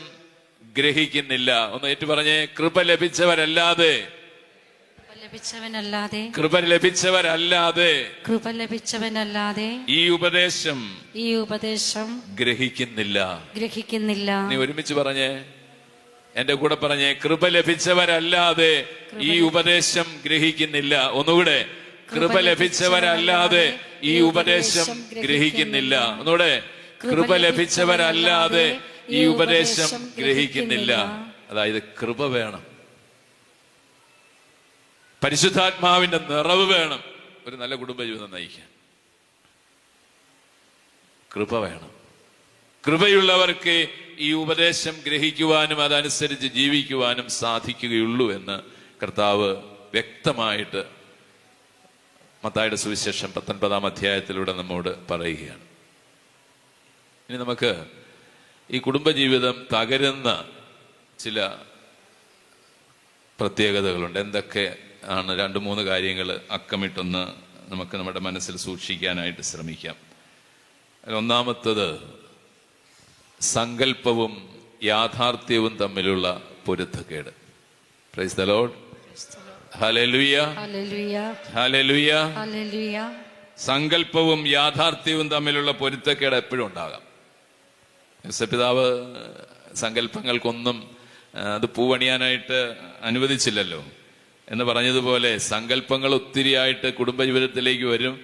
ഗ്രഹിക്കുന്നില്ല. ഒന്ന് ഏറ്റു പറഞ്ഞേ, കൃപ ലഭിച്ചവരല്ലാതെ, കൃപ ലഭിച്ചവരല്ലാതെ ഈ ഉപദേശം ഗ്രഹിക്കുന്നില്ല. നീ ഒരുമിച്ച് പറഞ്ഞേ, എന്റെ കൂടെ പറഞ്ഞേ, കൃപ ലഭിച്ചവരല്ലാതെ ഈ ഉപദേശം ഗ്രഹിക്കുന്നില്ല. ഒന്നുകൂടെ, കൃപ ലഭിച്ചവരല്ലാതെ ഈ ഉപദേശം ഗ്രഹിക്കുന്നില്ല. ഒന്നുകൂടെ, കൃപ ലഭിച്ചവരല്ലാതെ ഈ ഉപദേശം ഗ്രഹിക്കുന്നില്ല. അതായത് കൃപ വേണം, പരിശുദ്ധാത്മാവിന്റെ നിറവ് വേണം ഒരു നല്ല കുടുംബജീവിതം നയിക്കാൻ. കൃപ വേണം. കൃപയുള്ളവർക്ക് ഈ ഉപദേശം ഗ്രഹിക്കുവാനും അതനുസരിച്ച് ജീവിക്കുവാനും സാധിക്കുകയുള്ളൂ എന്ന് കർത്താവ് വ്യക്തമായിട്ട് മത്തായിയുടെ സുവിശേഷം 19-ാം അധ്യായത്തിലൂടെ നമ്മോട് പറയുകയാണ്. ഇനി നമുക്ക് ഈ കുടുംബജീവിതം തകരുന്ന ചില പ്രത്യേകതകളുണ്ട്. എന്തൊക്കെ ആണ്? 2-3 കാര്യങ്ങൾ അക്കമിട്ടൊന്ന് നമുക്ക് നമ്മുടെ മനസ്സിൽ സൂക്ഷിക്കാനായിട്ട് ശ്രമിക്കാം. ഒന്നാമത്തത്, സങ്കല്പവും യാഥാർത്ഥ്യവും തമ്മിലുള്ള പൊരുത്തക്കേട്. Praise the lord. ഹല്ലേലൂയ, ഹല്ലേലൂയ. സങ്കല്പവും യാഥാർത്ഥ്യവും തമ്മിലുള്ള പൊരുത്തക്കേട് എപ്പോഴും ഉണ്ടാകാം. യേശുപിതാവ് സങ്കല്പങ്ങൾക്കൊന്നും അത് പൂവണിയാനായിട്ട് അനുവദിച്ചില്ലല്ലോ എന്ന് പറഞ്ഞതുപോലെ സങ്കല്പങ്ങൾ ഒത്തിരിയായിട്ട് കുടുംബജീവിതത്തിലേക്ക് വരും.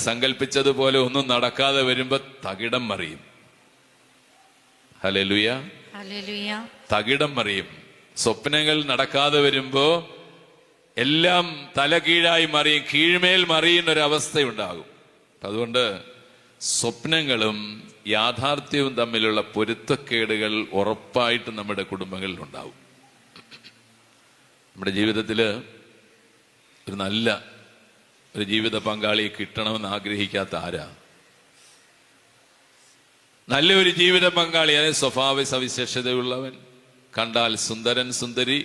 സങ്കല്പിച്ചതുപോലെ ഒന്നും നടക്കാതെ വരുമ്പോ തകിടം മറിയും. ഹല്ലേലൂയ, തകിടം മറിയും. സ്വപ്നങ്ങൾ നടക്കാതെ വരുമ്പോ എല്ലാം തലകീഴായി മറിയും, കീഴ്മേൽ മറിയുന്നൊരവസ്ഥയുണ്ടാകും. അതുകൊണ്ട് സ്വപ്നങ്ങളും യാഥാർത്ഥ്യവും തമ്മിലുള്ള പൊരുത്തക്കേടുകൾ ഉറപ്പായിട്ടും നമ്മുടെ കുടുംബങ്ങളിൽ ഉണ്ടാവും. നമ്മുടെ ജീവിതത്തില് ഒരു നല്ല ഒരു ജീവിത പങ്കാളിയെ കിട്ടണമെന്ന് ആഗ്രഹിക്കാത്ത ആരാ? നല്ലൊരു ജീവിത പങ്കാളി, അതായത് സ്വഭാവ സവിശേഷതയുള്ളവൻ, കണ്ടാൽ സുന്ദരൻ സുന്ദരി,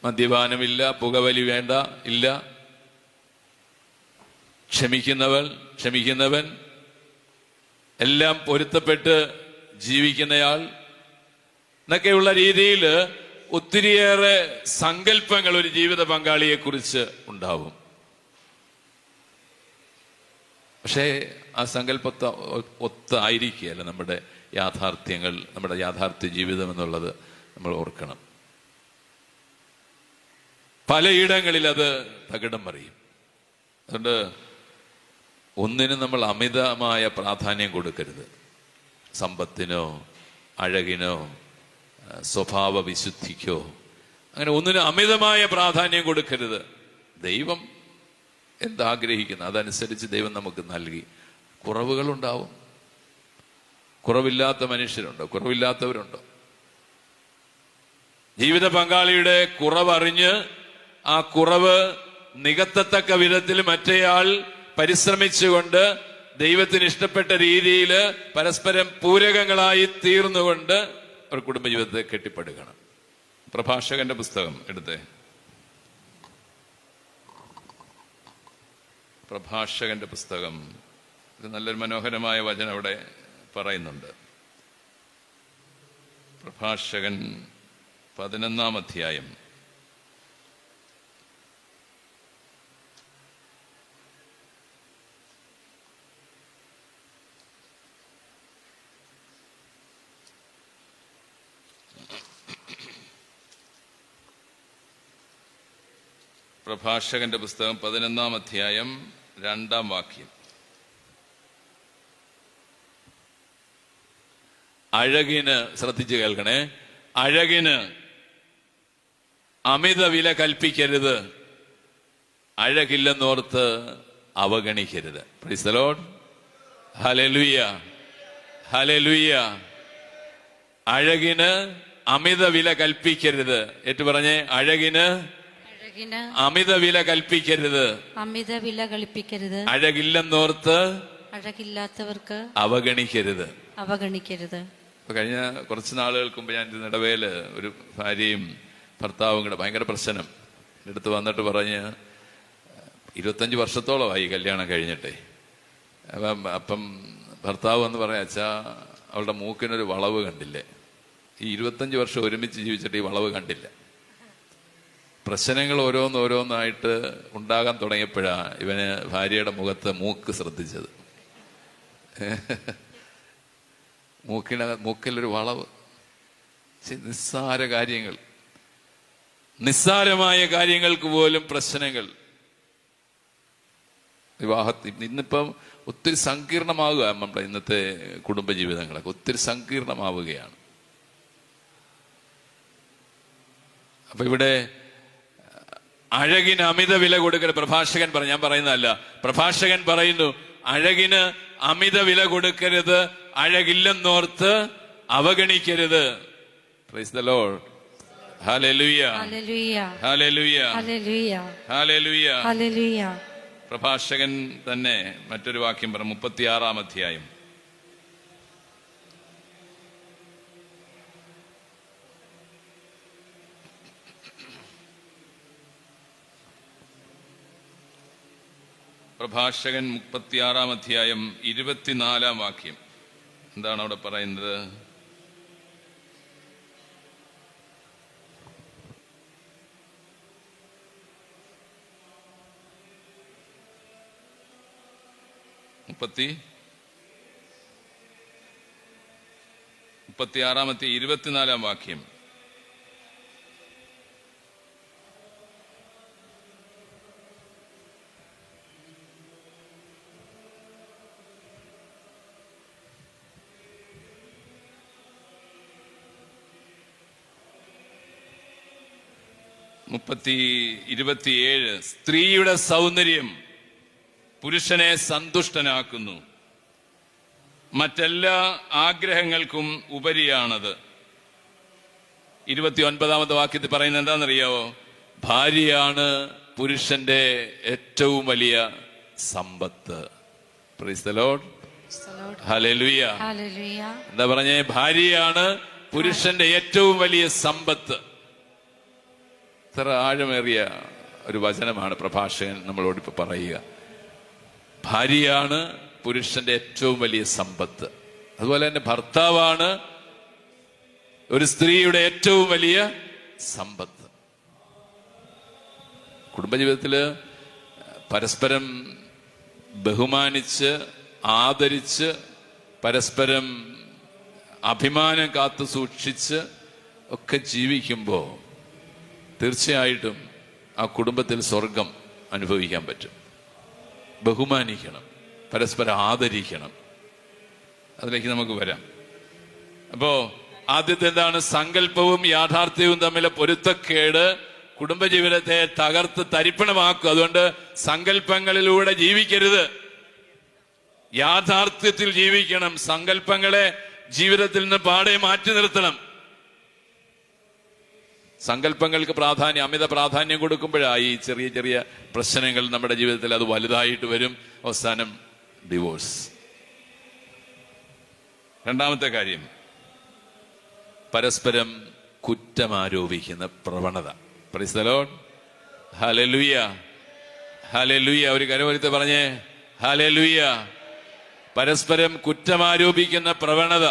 മദ്യപാനമില്ല, പുകവലി വേണ്ട ഇല്ല, ക്ഷമിക്കുന്നവൻ, എല്ലാം പൊരുത്തപ്പെട്ട് ജീവിക്കുന്നയാൾ എന്നൊക്കെയുള്ള രീതിയിൽ ഒത്തിരിയേറെ സങ്കല്പങ്ങൾ ഒരു ജീവിത പങ്കാളിയെ കുറിച്ച് ഉണ്ടാവും. പക്ഷേ ആ സങ്കല്പത്തെ ഒത്തായിരിക്കുകയല്ല നമ്മുടെ യാഥാർത്ഥ്യങ്ങൾ, നമ്മുടെ യാഥാർത്ഥ്യ ജീവിതം എന്നുള്ളത് നമ്മൾ ഓർക്കണം. പലയിടങ്ങളിൽ അത് തകിടം മറിയും. അതുകൊണ്ട് ഒന്നിനും നമ്മൾ അമിതമായ പ്രാധാന്യം കൊടുക്കരുത്. സമ്പത്തിനോ അഴകിനോ സ്വഭാവ വിശുദ്ധിക്കോ അങ്ങനെ ഒന്നിനും അമിതമായ പ്രാധാന്യം കൊടുക്കരുത്. ദൈവം എന്താഗ്രഹിക്കുന്നു അതനുസരിച്ച് ദൈവം നമുക്ക് നൽകി. കുറവുകളുണ്ടാവും. കുറവില്ലാത്ത മനുഷ്യരുണ്ടോ? കുറവില്ലാത്തവരുണ്ടോ? ജീവിത പങ്കാളിയുടെ കുറവറിഞ്ഞ് ആ കുറവ് നികത്തത്തക്ക വിധത്തിൽ മറ്റേയാൾ പരിശ്രമിച്ചുകൊണ്ട് ദൈവത്തിന് ഇഷ്ടപ്പെട്ട രീതിയിൽ പരസ്പരം പൂരകങ്ങളായി തീർന്നുകൊണ്ട് ഒരു കുടുംബജീവിതത്തെ കെട്ടിപ്പടുക്കണം. പ്രഭാഷകന്റെ പുസ്തകം എടുത്തേ. പ്രഭാഷകന്റെ പുസ്തകം, ഇത് നല്ലൊരു മനോഹരമായ വചനം അവിടെ പറയുന്നുണ്ട്. പ്രഭാഷകൻ 11-ാം അധ്യായം പ്രഭാഷകന്റെ പുസ്തകം 11-ാം അധ്യായം 2-ാം വാക്യം. അഴകിന്, ശ്രദ്ധിച്ചു കേൾക്കണേ, അഴകിന് അമിത വില കൽപ്പിക്കരുത്, അഴകില്ലെന്നോർത്ത് അവഗണിക്കരുത്. Praise the lord. ഹല്ലേലൂയ, ഹല്ലേലൂയ. അഴകിന് അമിത വില കൽപ്പിക്കരുത്. ഏറ്റു പറഞ്ഞേ, അഴകിന് അമിത വില കൽപ്പിക്കരുത്, അമിത വില കൽപ്പിക്കരുത്. അഴകില്ലെന്നോർത്ത് അഴകില്ലാത്തവർക്ക് അവഗണിക്കരുത്. കഴിഞ്ഞ കുറച്ച് നാളുകൾക്ക് മുമ്പ് ഞാൻ ഇടവേല് ഒരു ഭാര്യയും ഭർത്താവും കൂടെ ഭയങ്കര പ്രശ്നം എടുത്ത് വന്നിട്ട് പറഞ്ഞ്, 25 വർഷത്തോളമായി കല്യാണം കഴിഞ്ഞിട്ടേ. അപ്പം ഭർത്താവ് എന്ന് പറയാ, അച്ഛാ അവളുടെ മൂക്കിനൊരു വളവ് കണ്ടില്ലേ? ഈ 25 വർഷം ഒരുമിച്ച് ജീവിച്ചിട്ട് ഈ വളവ് കണ്ടില്ല. പ്രശ്നങ്ങൾ ഓരോന്നോരോന്നായിട്ട് ഉണ്ടാകാൻ തുടങ്ങിയപ്പോഴാണ് ഇവന് ഭാര്യയുടെ മുഖത്ത് മൂക്ക് ശ്രദ്ധിച്ചത്. മൂക്കിലൊരു വളവ്. നിസ്സാര കാര്യങ്ങൾ, നിസ്സാരമായ കാര്യങ്ങൾക്ക് പോലും പ്രശ്നങ്ങൾ. വിവാഹത്തിൽ ഇന്നിപ്പം ഒത്തിരി സങ്കീർണമാവുക. നമ്മുടെ ഇന്നത്തെ കുടുംബജീവിതങ്ങളൊക്കെ ഒത്തിരി സങ്കീർണമാവുകയാണ്. അപ്പൊ ഇവിടെ അഴകിന് അമിത വില കൊടുക്കരുത്. പ്രഭാഷകൻ പറഞ്ഞു, ഞാൻ പറയുന്നതല്ല, പ്രഭാഷകൻ പറയുന്നു അഴകിന് അമിത വില കൊടുക്കരുത്, അഴകില്ലെന്നോർത്ത് അവഗണിക്കരുത്. Praise the lord. ഹല്ലേലൂയ, ഹല്ലേലൂയ, ഹല്ലേലൂയ, ഹല്ലേലൂയ, ഹല്ലേലൂയ. ഹല്ലേലൂയ. പ്രഭാഷകൻ തന്നെ മറ്റൊരു വാക്യം പറഞ്ഞു, 36-ാം അധ്യായം. പ്രഭാഷകൻ 36-ാം അധ്യായം 24-ാം വാക്യം. എന്താണ് അവിടെ പറയുന്നത്? മുപ്പത്തിയാറാമത്തെ 24-ാം വാക്യം. ഇരുപത്തിയേഴ്. സ്ത്രീയുടെ സൗന്ദര്യം പുരുഷനെ സന്തുഷ്ടനാക്കുന്നു, മറ്റെല്ലാ ആഗ്രഹങ്ങൾക്കും ഉപരിയാണത്. 29-ാമത്തെ വാക്യത്തിൽ പറയുന്നത് എന്താണെന്നറിയാവോ? ഭാര്യയാണ് പുരുഷന്റെ ഏറ്റവും വലിയ സമ്പത്ത്. Praise the lord. ഹല്ലേലൂയ. എന്താ പറഞ്ഞേ? ഭാര്യയാണ് പുരുഷന്റെ ഏറ്റവും വലിയ സമ്പത്ത്. ഇത്ര ആഴമേറിയ ഒരു വചനമാണ് പ്രഭാഷകൻ നമ്മളോട് ഇപ്പൊ പറയുക. ഭാര്യയാണ് പുരുഷന്റെ ഏറ്റവും വലിയ സമ്പത്ത്. അതുപോലെ തന്നെ ഭർത്താവാണ് ഒരു സ്ത്രീയുടെ ഏറ്റവും വലിയ സമ്പത്ത്. കുടുംബജീവിതത്തില് പരസ്പരം ബഹുമാനിച്ച് ആദരിച്ച് പരസ്പരം അഭിമാനം കാത്തു സൂക്ഷിച്ച് ഒക്കെ ജീവിക്കുമ്പോൾ തീർച്ചയായിട്ടും ആ കുടുംബത്തിൽ സ്വർഗം അനുഭവിക്കാൻ പറ്റും. ബഹുമാനിക്കണം, പരസ്പരം ആദരിക്കണം. അതിലേക്ക് നമുക്ക് വരാം. അപ്പോ ആദ്യത്തെ എന്താണ്? സങ്കല്പവും യാഥാർത്ഥ്യവും തമ്മിലെ പൊരുത്തക്കേട് കുടുംബജീവിതത്തെ തകർത്ത് തരിപ്പണമാക്കും. അതുകൊണ്ട് സങ്കല്പങ്ങളിലൂടെ ജീവിക്കരുത്, യാഥാർത്ഥ്യത്തിൽ ജീവിക്കണം. സങ്കല്പങ്ങളെ ജീവിതത്തിൽ നിന്ന് പാടെ മാറ്റി നിർത്തണം. സങ്കല്പങ്ങൾക്ക് അമിത പ്രാധാന്യം കൊടുക്കുമ്പോഴായി ചെറിയ ചെറിയ പ്രശ്നങ്ങൾ നമ്മുടെ ജീവിതത്തിൽ അത് വലുതായിട്ട് വരും. അവസാനം ഡിവോഴ്സ്. രണ്ടാമത്തെ കാര്യം, പരസ്പരം കുറ്റമാരോപിക്കുന്ന പ്രവണത. Price the lord. ഹല്ലേലൂയ, ഹല്ലേലൂയ. ഒരു കരമൊരുത്ത് പറഞ്ഞേ ഹല്ലേലൂയ. പരസ്പരം കുറ്റമാരോപിക്കുന്ന പ്രവണത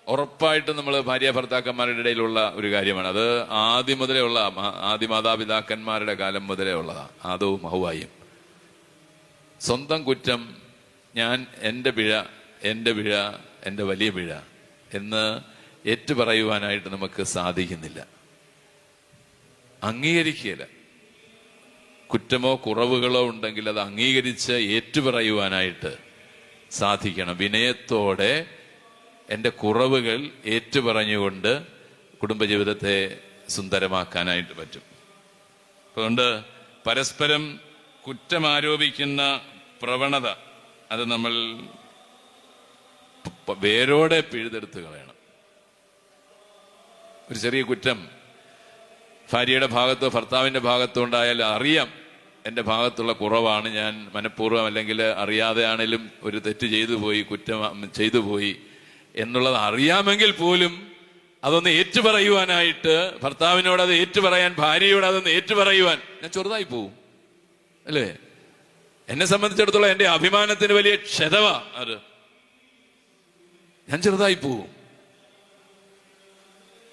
ഉറപ്പായിട്ടും നമ്മൾ ഭാര്യ ഭർത്താക്കന്മാരുടെ ഇടയിലുള്ള ഒരു കാര്യമാണ്. അത് ആദ്യം മുതലേ ഉള്ള, ആദ്യ മാതാപിതാക്കന്മാരുടെ കാലം മുതലേ ഉള്ളതാണ്. ആദവും ഹവ്വായും സ്വന്തം കുറ്റം, ഞാൻ എൻ്റെ പിഴ, എൻ്റെ പിഴ, എൻ്റെ വലിയ പിഴ എന്ന് ഏറ്റുപറയുവാനായിട്ട് നമുക്ക് സാധിക്കുന്നില്ല, അംഗീകരിക്കുകയില്ല. കുറ്റമോ കുറവുകളോ ഉണ്ടെങ്കിൽ അത് അംഗീകരിച്ച് ഏറ്റുപറയുവാനായിട്ട് സാധിക്കണം. വിനയത്തോടെ എൻ്റെ കുറവുകൾ ഏറ്റുപറഞ്ഞുകൊണ്ട് കുടുംബജീവിതത്തെ സുന്ദരമാക്കാനായിട്ട് പറ്റും. അതുകൊണ്ട് പരസ്പരം കുറ്റമാരോപിക്കുന്ന പ്രവണത അത് നമ്മൾ വേരോടെ പിഴുതെടുത്ത് കളയണം. ഒരു ചെറിയ കുറ്റം ഭാര്യയുടെ ഭാഗത്തോ ഭർത്താവിൻ്റെ ഭാഗത്തോ ഉണ്ടായാൽ അറിയാം എൻ്റെ ഭാഗത്തുള്ള കുറവാണ്, ഞാൻ മനഃപൂർവ്വം അല്ലെങ്കിൽ അറിയാതെ ആണെങ്കിലും ഒരു തെറ്റ് ചെയ്തു പോയി, കുറ്റം ചെയ്തു പോയി എന്നുള്ളത് അറിയാമെങ്കിൽ പോലും അതൊന്ന് ഏറ്റുപറയുവാനായിട്ട്, ഭർത്താവിനോട് അത് ഏറ്റുപറയാൻ, ഭാര്യയോട് അതൊന്ന് ഏറ്റുപറയുവാൻ ഞാൻ ചെറുതായി പോവും. അല്ലേ? എന്നെ സംബന്ധിച്ചിടത്തോളം എന്റെ അഭിമാനത്തിന് വലിയ ക്ഷതവാ അത്. ഞാൻ ചെറുതായി പോവും.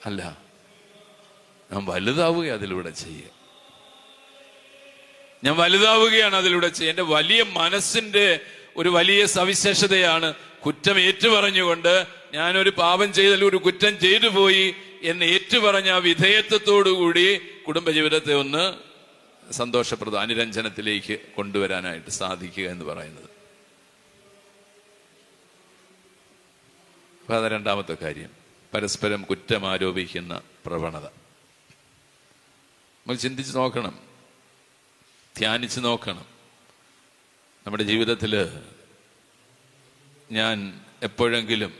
അല്ല, ഞാൻ വലുതാവുക അതിലൂടെ ചെയ്യുക. ഞാൻ വലുതാവുകയാണ് അതിലൂടെ ചെയ്യുക. എന്റെ വലിയ മനസ്സിന്റെ ഒരു വലിയ സവിശേഷതയാണ് കുറ്റം ഏറ്റുപറഞ്ഞുകൊണ്ട് ഞാനൊരു പാപം ചെയ്താൽ, ഒരു കുറ്റം ചെയ്തു പോയി എന്ന് ഏറ്റുപറഞ്ഞ ആ വിധേയത്വത്തോടുകൂടി കുടുംബജീവിതത്തെ ഒന്ന് സന്തോഷപ്രദ അനുരഞ്ജനത്തിലേക്ക് കൊണ്ടുവരാനായിട്ട് സാധിക്കുക എന്ന് പറയുന്നത്. അപ്പൊ അത് രണ്ടാമത്തെ കാര്യം, പരസ്പരം കുറ്റം ആരോപിക്കുന്ന പ്രവണത. നമ്മൾ ചിന്തിച്ച് നോക്കണം, ധ്യാനിച്ച് നോക്കണം. നമ്മുടെ ജീവിതത്തിൽ ഞാൻ എപ്പോഴെങ്കിലും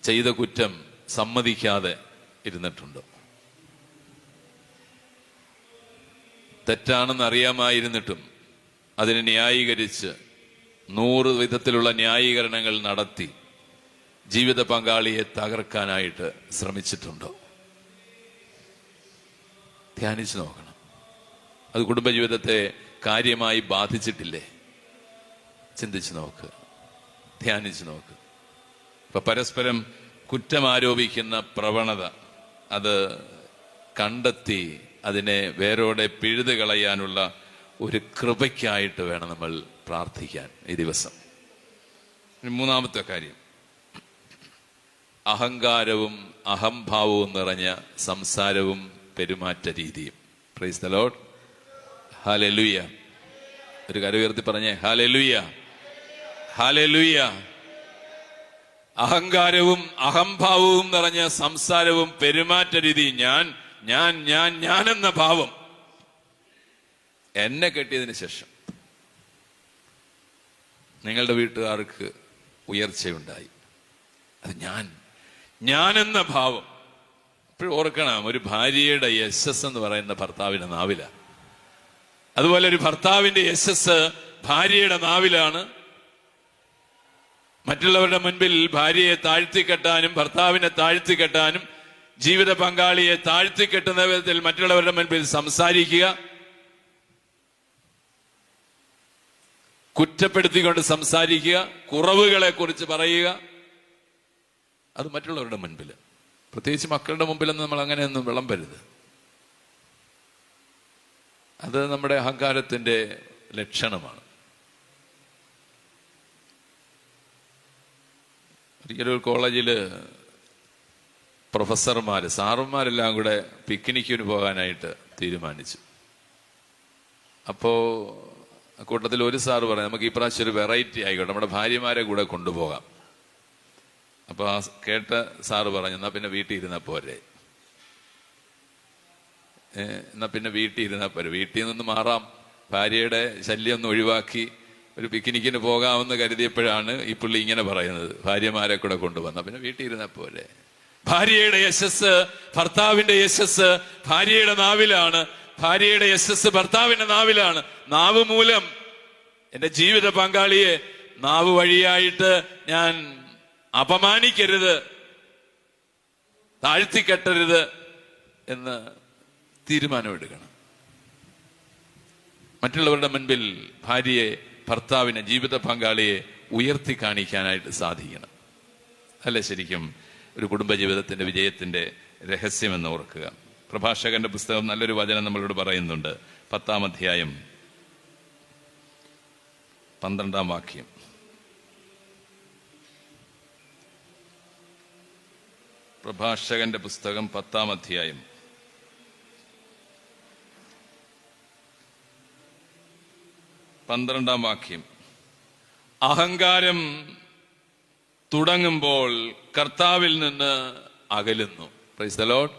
ചെയ്ത കുറ്റം സമ്മതിക്കാതെ ഇരുന്നിട്ടുണ്ടോ? തെറ്റാണെന്ന് അറിയാമായിരുന്നിട്ടും അതിനെ ന്യായീകരിച്ച് 100 വിധത്തിലുള്ള ന്യായീകരണങ്ങൾ നടത്തി ജീവിത പങ്കാളിയെ തകർക്കാനായിട്ട് ശ്രമിച്ചിട്ടുണ്ടോ? ധ്യാനിച്ചു നോക്കണം. അത് കുടുംബജീവിതത്തെ കാര്യമായി ബാധിച്ചിട്ടില്ലേ? ചിന്തിച്ചു നോക്ക്, ധ്യാനിച്ചു നോക്ക്. ഇപ്പൊ പരസ്പരം കുറ്റം ആരോപിക്കുന്ന പ്രവണത അത് കണ്ടെത്തി അതിനെ വേരോടെ പിഴുതു കളയാനുള്ള ഒരു കൃപയ്ക്കായിട്ട് വേണം നമ്മൾ പ്രാർത്ഥിക്കാൻ ഈ ദിവസം. മൂന്നാമത്തെ കാര്യം, അഹങ്കാരവും അഹംഭാവവും നിറഞ്ഞ സംസാരവും പെരുമാറ്റ രീതിയും. Price the lord. ഹല്ലേലൂയ. ഒരു കരം ഉയർത്തി പറഞ്ഞേ, ഹല്ലേലൂയ, ഹല്ലേലൂയ. അഹങ്കാരവും അഹംഭാവവും നിറഞ്ഞ സംസാരവും പെരുമാറ്റ രീതി. ഞാൻ ഞാൻ ഞാൻ ഞാൻ എന്ന ഭാവം. എന്നെ കെട്ടിയതിന് ശേഷം നിങ്ങളുടെ വീട്ടുകാർക്ക് ഉയർച്ചയുണ്ടായി, അത് ഞാൻ എന്ന ഭാവം. ഇപ്പോഴും ഓർക്കണം, ഒരു ഭാര്യയുടെ യശസ് എന്ന് പറയുന്ന ഭർത്താവിന്റെ നാവില. അതുപോലെ ഒരു ഭർത്താവിന്റെ യശസ് ഭാര്യയുടെ നാവിലാണ്. മറ്റുള്ളവരുടെ മുൻപിൽ ഭാര്യയെ താഴ്ത്തിക്കെട്ടാനും ഭർത്താവിനെ താഴ്ത്തിക്കെട്ടാനും ജീവിത പങ്കാളിയെ താഴ്ത്തിക്കെട്ടുന്ന വിധത്തിൽ മറ്റുള്ളവരുടെ മുൻപിൽ സംസാരിക്കുക, കുറ്റപ്പെടുത്തിക്കൊണ്ട് സംസാരിക്കുക, കുറവുകളെ കുറിച്ച് പറയുക, അത് മറ്റുള്ളവരുടെ മുൻപിൽ, പ്രത്യേകിച്ച് മക്കളുടെ മുമ്പിലൊന്നും നമ്മൾ അങ്ങനെയൊന്നും വിളമ്പരുത്. അത് നമ്മുടെ അഹങ്കാരത്തിന്റെ ലക്ഷണമാണ്. ഒരിക്കലും കോളേജില് പ്രൊഫസർമാര് സാറുമാരെല്ലാം കൂടെ പിക്നിക്കിന് പോകാനായിട്ട് തീരുമാനിച്ചു. അപ്പോ കൂട്ടത്തിൽ ഒരു സാറ് പറഞ്ഞു, നമുക്ക് ഈ പ്രാവശ്യം ഒരു വെറൈറ്റി ആയിക്കോട്ടെ, നമ്മുടെ ഭാര്യമാരെ കൂടെ കൊണ്ടുപോകാം. അപ്പൊ ആ കേട്ട സാറ് പറഞ്ഞു, എന്നാ പിന്നെ വീട്ടിൽ ഇരുന്നാ പോരെ, എന്നാ പിന്നെ വീട്ടിൽ ഇരുന്നാ പോരെ, വീട്ടിൽ നിന്ന് മാറാം, ഭാര്യയുടെ ശല്യം ഒന്ന് ഒഴിവാക്കി ഒരു പിക്നിക്കിന് പോകാമെന്ന് കരുതിയപ്പോഴാണ് ഈ പുള്ളി ഇങ്ങനെ പറയുന്നത്, ഭാര്യമാരെ കൂടെ കൊണ്ടുവന്ന പിന്നെ വീട്ടിൽ ഇരുന്നാ പോരെ. ഭാര്യയുടെ യശസ്, ഭർത്താവിന്റെ യശസ് ഭാര്യയുടെ നാവിലാണ്, ഭാര്യയുടെ യശസ് ഭർത്താവിന്റെ നാവിലാണ്. നാവ് മൂലം എന്റെ ജീവിത പങ്കാളിയെ നാവ് വഴിയായിട്ട് ഞാൻ അപമാനിക്കരുത്, താഴ്ത്തിക്കെട്ടരുത് എന്ന് തീരുമാനമെടുക്കണം. മറ്റുള്ളവരുടെ മുൻപിൽ ഭാര്യയെ, ഭർത്താവിനെ, ജീവിത പങ്കാളിയെ ഉയർത്തി കാണിക്കാനായിട്ട് സാധിക്കണം. അല്ലേ ശരിക്കും ഒരു കുടുംബജീവിതത്തിന്റെ വിജയത്തിന്റെ രഹസ്യമെന്ന് ഓർക്കുക. പ്രഭാഷകന്റെ പുസ്തകം നല്ലൊരു വചനം നമ്മളോട് പറയുന്നുണ്ട്. 10-ാം അധ്യായം 12-ാം വാക്യം. പ്രഭാഷകന്റെ പുസ്തകം 10-ാം അധ്യായം 12-ാം വാക്യം. അഹങ്കാരം തുടങ്ങുമ്പോൾ കർത്താവിൽ നിന്ന് അകലുന്നു. Praise the lord.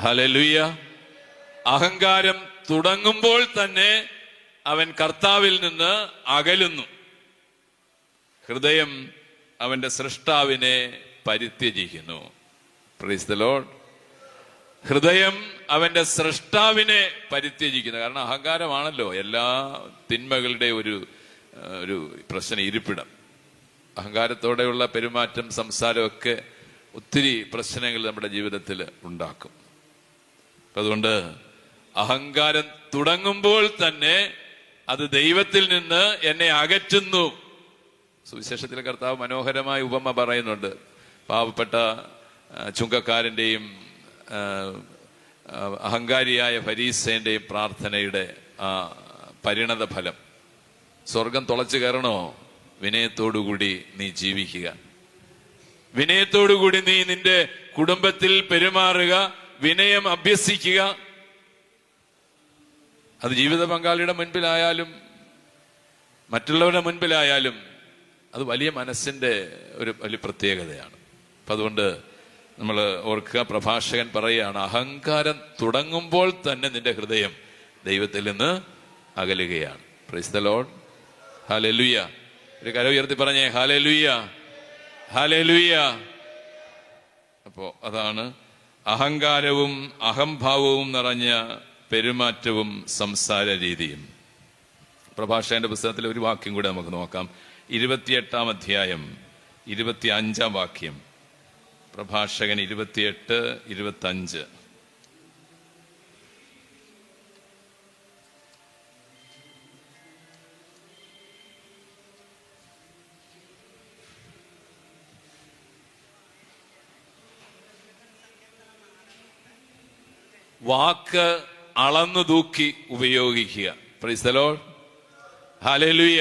ഹല്ലേലൂയ. അഹങ്കാരം തുടങ്ങുമ്പോൾ തന്നെ അവൻ കർത്താവിൽ നിന്ന് അകലുന്നു. ഹൃദയം അവന്റെ സൃഷ്ടാവിനെ പരിത്യജിക്കുന്നു. Price the Lord. ഹൃദയം അവന്റെ സൃഷ്ടാവിനെ പരിത്യജിക്കുന്നു. കാരണം അഹങ്കാരമാണല്ലോ എല്ലാ തിന്മകളുടെ ഒരു പ്രശ്ന ഇരിപ്പിടം. അഹങ്കാരത്തോടെയുള്ള പെരുമാറ്റം, സംസാരമൊക്കെ ഒത്തിരി പ്രശ്നങ്ങൾ നമ്മുടെ ജീവിതത്തിൽ ഉണ്ടാക്കും. അതുകൊണ്ട് അഹങ്കാരം തുടങ്ങുമ്പോൾ തന്നെ അത് ദൈവത്തിൽ നിന്ന് എന്നെ അകറ്റുന്നു. സുവിശേഷത്തിലെ കർത്താവ് മനോഹരമായ ഉപമ പറയുന്നുണ്ട്. പാവപ്പെട്ട ചുങ്കക്കാരൻ്റെയും അഹങ്കാരിയായ ഫരീസേന്റെയും പ്രാർത്ഥനയുടെ പരിണത ഫലം. സ്വർഗം തുളച്ചു കയറണോ? വിനയത്തോടുകൂടി നീ ജീവിക്കുക, വിനയത്തോടുകൂടി നീ നിന്റെ കുടുംബത്തിൽ പെരുമാറുക, വിനയം അഭ്യസിക്കുക. അത് ജീവിത പങ്കാളിയുടെ മുൻപിലായാലും മറ്റുള്ളവരുടെ മുൻപിലായാലും അത് വലിയ മനസ്സിന്റെ ഒരു വലിയ പ്രത്യേകതയാണ്. അപ്പൊ അതുകൊണ്ട് നമ്മൾ ഓർക്കുക, പ്രഭാഷകൻ പറയുകയാണ്, അഹങ്കാരം തുടങ്ങുമ്പോൾ തന്നെ നിന്റെ ഹൃദയം ദൈവത്തിൽ നിന്ന് അകലുകയാണ്. Praise the lord. ഹല്ലേലൂയ. ഒരു കരം ഉയർത്തി പറഞ്ഞേ ഹല്ലേലൂയ, ഹല്ലേലൂയ. അപ്പോ അതാണ് അഹങ്കാരവും അഹംഭാവവും നിറഞ്ഞ പെരുമാറ്റവും സംസാര രീതിയും. പ്രഭാഷകന്റെ പുസ്തകത്തിലെ ഒരു വാക്യം കൂടെ നമുക്ക് നോക്കാം. 28-ാം അധ്യായം 25-ാം വാക്യം. പ്രഭാഷകൻ 28-25. വാക്ക് അളന്നു തൂക്കി ഉപയോഗിക്കുക. Price the lord. ഹല്ലേലൂയ.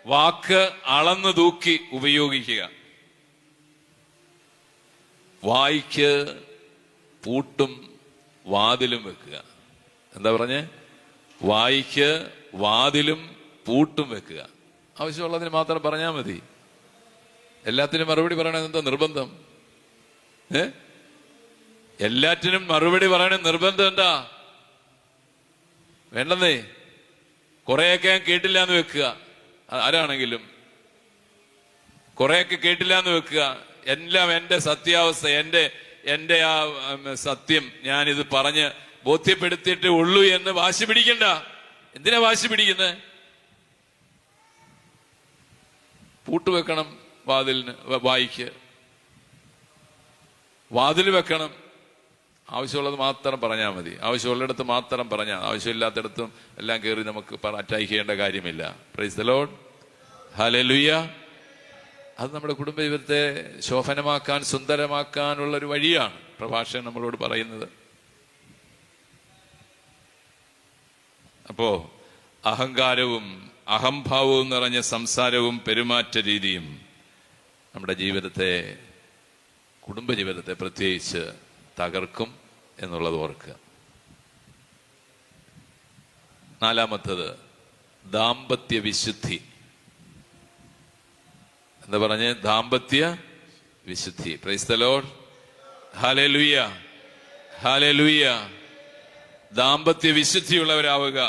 വാക്ക് അളന്നു തൂക്കി ഉപയോഗിക്കുക. വായ്ക്ക് പൂട്ടും വാതിലും വെക്കുക. എന്താ പറഞ്ഞേ? വായ്ക്ക് വാതിലും പൂട്ടും വെക്കുക. ആവശ്യമുള്ളതിന് മാത്രം പറഞ്ഞാൽ മതി. എല്ലാത്തിനും മറുപടി പറയണത് എന്താ നിർബന്ധം? എല്ലാറ്റിനും മറുപടി പറയണ നിർബന്ധം എന്താ? വേണ്ടെന്നേ. കുറെയൊക്കെ ഞാൻ കേട്ടില്ല എന്ന് വെക്കുക. ആരാണെങ്കിലും കുറെയൊക്കെ കേട്ടില്ല എന്ന് വെക്കുക. എല്ലാം എന്റെ സത്യാവസ്ഥ, എന്റെ ആ സത്യം ഞാനിത് പറഞ്ഞ് ബോധ്യപ്പെടുത്തിയിട്ട് ഉള്ളൂ എന്ന് വാശി പിടിക്കണ്ട. എന്തിനാ വാശി പിടിക്കുന്നത്? പൂട്ടുവെക്കണം വാതിലിന്, വായിക്ക് വാതിൽ വെക്കണം. ആവശ്യമുള്ളത് മാത്രം പറഞ്ഞാൽ മതി. ആവശ്യമുള്ളിടത്ത് മാത്രം പറഞ്ഞാൽ, ആവശ്യമില്ലാത്തടത്തും എല്ലാം കയറി നമുക്ക് അറ്റാക്ക് ചെയ്യേണ്ട കാര്യമില്ല. Price the lord. ഹല്ലേലൂയ. അത് നമ്മുടെ കുടുംബ ജീവിതത്തെ ശോഭനമാക്കാൻ, സുന്ദരമാക്കാനുള്ള ഒരു വഴിയാണ് പ്രഭാഷകൻ നമ്മളോട് പറയുന്നത്. അപ്പോ അഹങ്കാരവും അഹംഭാവവും നിറഞ്ഞ സംസാരവും പെരുമാറ്റ രീതിയും നമ്മുടെ ജീവിതത്തെ, കുടുംബജീവിതത്തെ പ്രത്യേകിച്ച് തകർക്കും എന്നുള്ളത് ഓർക്കുക. 4-മത്തത് ദാമ്പത്യ വിശുദ്ധി. എന്താ പറഞ്ഞേ? ദാമ്പത്യ വിശുദ്ധി. Price the lord. ഹല്ലേലൂയ, ഹല്ലേലൂയ. ദാമ്പത്യ വിശുദ്ധിയുള്ളവരാവുക.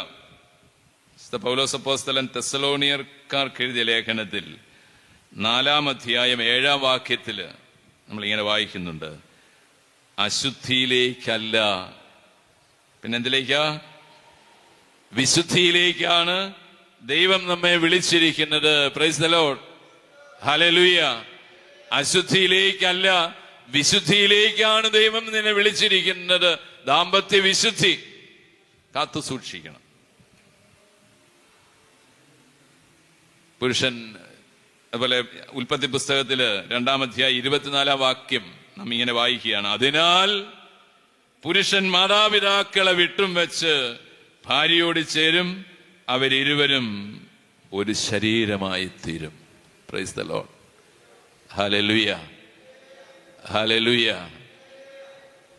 പൗലോസ് അപ്പോസ്തലൻ തെസ്സലോനിയർക്കാർക്ക് എഴുതിയ ലേഖനത്തിൽ 4-ാം അധ്യായം 7-ാം വാക്യത്തില് നമ്മളിങ്ങനെ വായിക്കുന്നുണ്ട്, അശുദ്ധിയിലേക്കല്ല, പിന്നെന്തിലേക്കാ? വിശുദ്ധിയിലേക്കാണ് ദൈവം നമ്മെ വിളിച്ചിരിക്കുന്നത്. Price the lord. ഹല്ലേലൂയ. അശുദ്ധിയിലേക്കല്ല, വിശുദ്ധിയിലേക്കാണ് ദൈവം നിന്നെ വിളിച്ചിരിക്കുന്നത്. ദാമ്പത്യ വിശുദ്ധി കാത്തു സൂക്ഷിക്കണം. പുരുഷൻ, അതുപോലെ ഉൽപ്പത്തി പുസ്തകത്തില് 2-ാം അധ്യായം 24-ാം വാക്യം നാം ഇങ്ങനെ വായിക്കുകയാണ്, അതിനാൽ പുരുഷൻ മാതാപിതാക്കളെ വിട്ടും വെച്ച് ഭാര്യയോട് ചേരും, അവരിരുവരും ഒരു ശരീരമായി തീരും. Price the lord. ഹല്ലേലൂയ, ഹല്ലേലൂയ.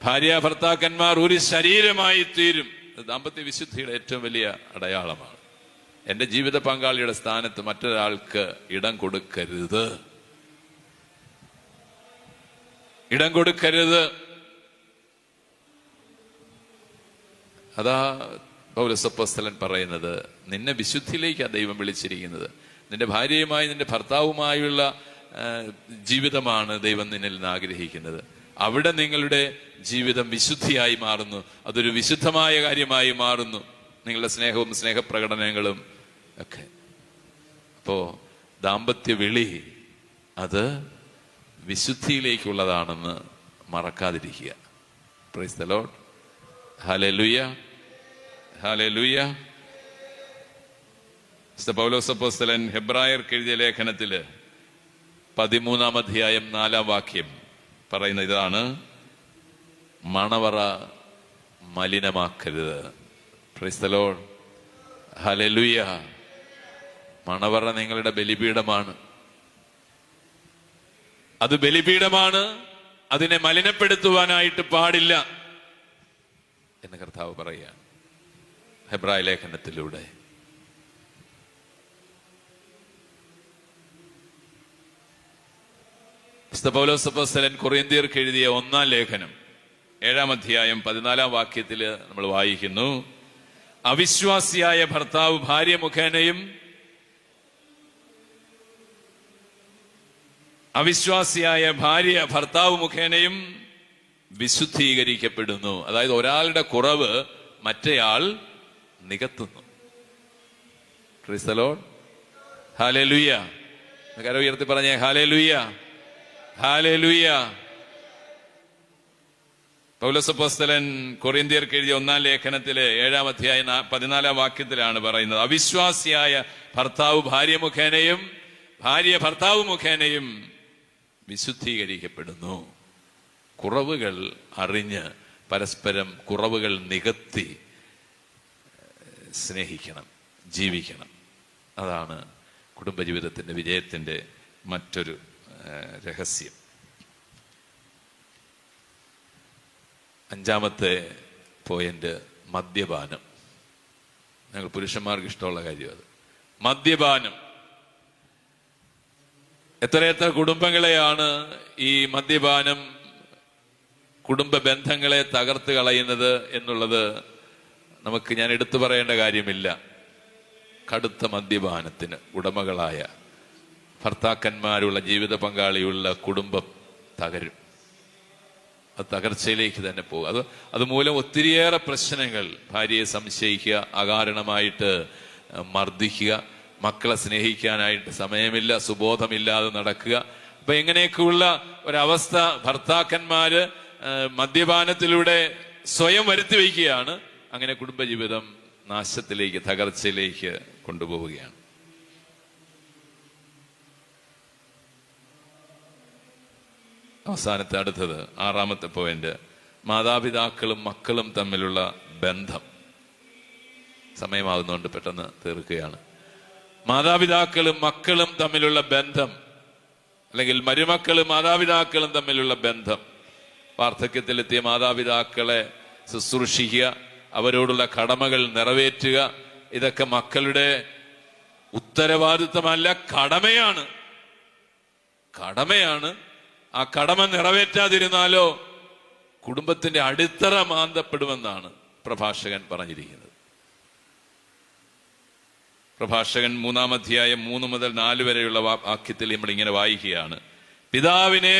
ഭാര്യ ഭർത്താക്കന്മാർ ഒരു ശരീരമായി തീരും. ദാമ്പത്യ വിശുദ്ധിയുടെ ഏറ്റവും വലിയ അടയാളമാണ്. എന്റെ ജീവിത പങ്കാളിയുടെ സ്ഥാനത്ത് മറ്റൊരാൾക്ക് ഇടം കൊടുക്കരുത്, ഇടം കൊടുക്കരുത്. അതാ പൗലോസ് അപ്പോസ്തലൻ പറയുന്നത്, നിന്നെ വിശുദ്ധിയിലേക്കാണ് ദൈവം വിളിച്ചിരിക്കുന്നത്. നിന്റെ ഭാര്യയുമായി, നിന്റെ ഭർത്താവുമായുള്ള ജീവിതമാണ് ദൈവം നിന്നിൽ നിന്ന് ആഗ്രഹിക്കുന്നത്. അവിടെ നിങ്ങളുടെ ജീവിതം വിശുദ്ധിയായി മാറുന്നു. അതൊരു വിശുദ്ധമായ കാര്യമായി മാറുന്നു. നിങ്ങളുടെ സ്നേഹവും സ്നേഹപ്രകടനങ്ങളും ഒക്കെ. അപ്പോ ദാമ്പത്യ വിളി അത് വിശുദ്ധിയിലേക്കുള്ളതാണെന്ന് മറക്കാതിരിക്കുക. Price the lord. ഹല്ലേലൂയ, ഹല്ലേലൂയ. വിശുദ്ധ പൗലോസ് അപ്പോസ്തലൻ ഹെബ്രായർക്ക് എഴുതിയ ലേഖനത്തില് 13-ാം അധ്യായം 4-ാം വാക്യം പറയുന്ന ഇതാണ്: മണവറ മലിനമാക്കരുത്. Praise the lord. ഹല്ലേലൂയ. മണവറ നിങ്ങളുടെ ബലിപീഠമാണ്. അത് ബലിപീഠമാണ്, അതിനെ മലിനപ്പെടുത്തുവാനായിട്ട് പാടില്ല എന്ന് കർത്താവ് പറയുകയാണ് ഹെബ്രായ ലേഖനത്തിലൂടെ. വിശുദ്ധ പൗലോസ് അപ്പോസ്തലൻ കൊറിന്ത്യർക്ക് എഴുതിയ 1-ാം ലേഖനം 7-ാം അധ്യായം 14-ാം വാക്യത്തിൽ നമ്മൾ വായിക്കുന്നു: അവിശ്വാസിയായ ഭർത്താവ് ഭാര്യ മുഖേനയും അവിശ്വാസിയായ ഭാര്യ ഭർത്താവ് മുഖേനയും വിശുദ്ധീകരിക്കപ്പെടുന്നു. അതായത് ഒരാളുടെ കുറവ് മറ്റേയാൾ നികത്തുന്നു. Praise the lord. ഹല്ലേലൂയ. കരം ഉയർത്തി പറഞ്ഞേ ഹല്ലേലൂയ, ഹല്ലേലൂയ. പൗലോസ് അപ്പോസ്തലൻ കൊറിന്ത്യർക്ക് എഴുതിയ 1-ാം ലേഖനത്തിലെ 7-ാം അധ്യായം 14-ാം വാക്യത്തിലാണ് പറയുന്നത്: അവിശ്വാസിയായ ഭർത്താവ് ഭാര്യ മുഖേനയും ഭാര്യ ഭർത്താവ് മുഖേനയും വിശുദ്ധീകരിക്കപ്പെടുന്നു. കുറവുകൾ അറിഞ്ഞ് പരസ്പരം കുറവുകൾ നികത്തി സ്നേഹിക്കണം, ജീവിക്കണം. അതാണ് കുടുംബജീവിതത്തിന്റെ വിജയത്തിന്റെ മറ്റൊരു രഹസ്യം. 5-ാമത്തെ പോയിന്റ് മദ്യപാനം. ഞങ്ങൾ പുരുഷന്മാർക്ക് ഇഷ്ടമുള്ള കാര്യം അത്. മദ്യപാനം. എത്രയെത്ര കുടുംബങ്ങളെയാണ് ഈ മദ്യപാനം കുടുംബ ബന്ധങ്ങളെ തകർത്ത് കളയുന്നത് എന്നുള്ളത് നമുക്ക് ഞാൻ എടുത്തു പറയേണ്ട കാര്യമില്ല. കടുത്ത മദ്യപാനത്തിന് ഉടമകളായ ഭർത്താക്കന്മാരുള്ള ജീവിത പങ്കാളിയുള്ള കുടുംബം തകരും. അത് തകർച്ചയിലേക്ക് തന്നെ പോകും. അതുമൂലം ഒത്തിരിയേറെ പ്രശ്നങ്ങൾ, ഭാര്യയെ സംശയിക്കുക, അകാരണമായിട്ട് മർദ്ദിക്കുക, മക്കളെ സ്നേഹിക്കാനായിട്ട് സമയമില്ല, സുബോധമില്ലാതെ നടക്കുക. അപ്പൊ എങ്ങനെയൊക്കെയുള്ള ഒരവസ്ഥ ഭർത്താക്കന്മാര് മദ്യപാനത്തിലൂടെ സ്വയം വരുത്തി വയ്ക്കുകയാണ്. അങ്ങനെ കുടുംബജീവിതം നാശത്തിലേക്ക്, തകർച്ചയിലേക്ക് കൊണ്ടുപോവുകയാണ്. അവസാനത്തെ അടുത്തത് 6-ാമത്തെ പോയിന്റ് മാതാപിതാക്കളും മക്കളും തമ്മിലുള്ള ബന്ധം. സമയമാകുന്നതുകൊണ്ട് പെട്ടെന്ന് തീർക്കുകയാണ്. മാതാപിതാക്കളും മക്കളും തമ്മിലുള്ള ബന്ധം, അല്ലെങ്കിൽ മരുമക്കളും മാതാപിതാക്കളും തമ്മിലുള്ള ബന്ധം. വാർദ്ധക്യത്തിലെത്തിയ മാതാപിതാക്കളെ ശുശ്രൂഷിക്കുക, അവരോടുള്ള കടമകൾ നിറവേറ്റുക, ഇതൊക്കെ മക്കളുടെ ഉത്തരവാദിത്തമല്ല, കടമയാണ്. കടമയാണ്. ആ കടമ നിറവേറ്റാതിരുന്നാലോ കുടുംബത്തിന്റെ അടിത്തറ മാന്തപ്പെടുമെന്നാണ് പ്രഭാഷകൻ പറഞ്ഞിരിക്കുന്നത്. പ്രഭാഷകൻ 3-ാം അധ്യായം 3 മുതൽ 4 വരെയുള്ള വാക്യത്തിൽ നമ്മൾ ഇങ്ങനെ വായിക്കുകയാണ്: പിതാവിനെ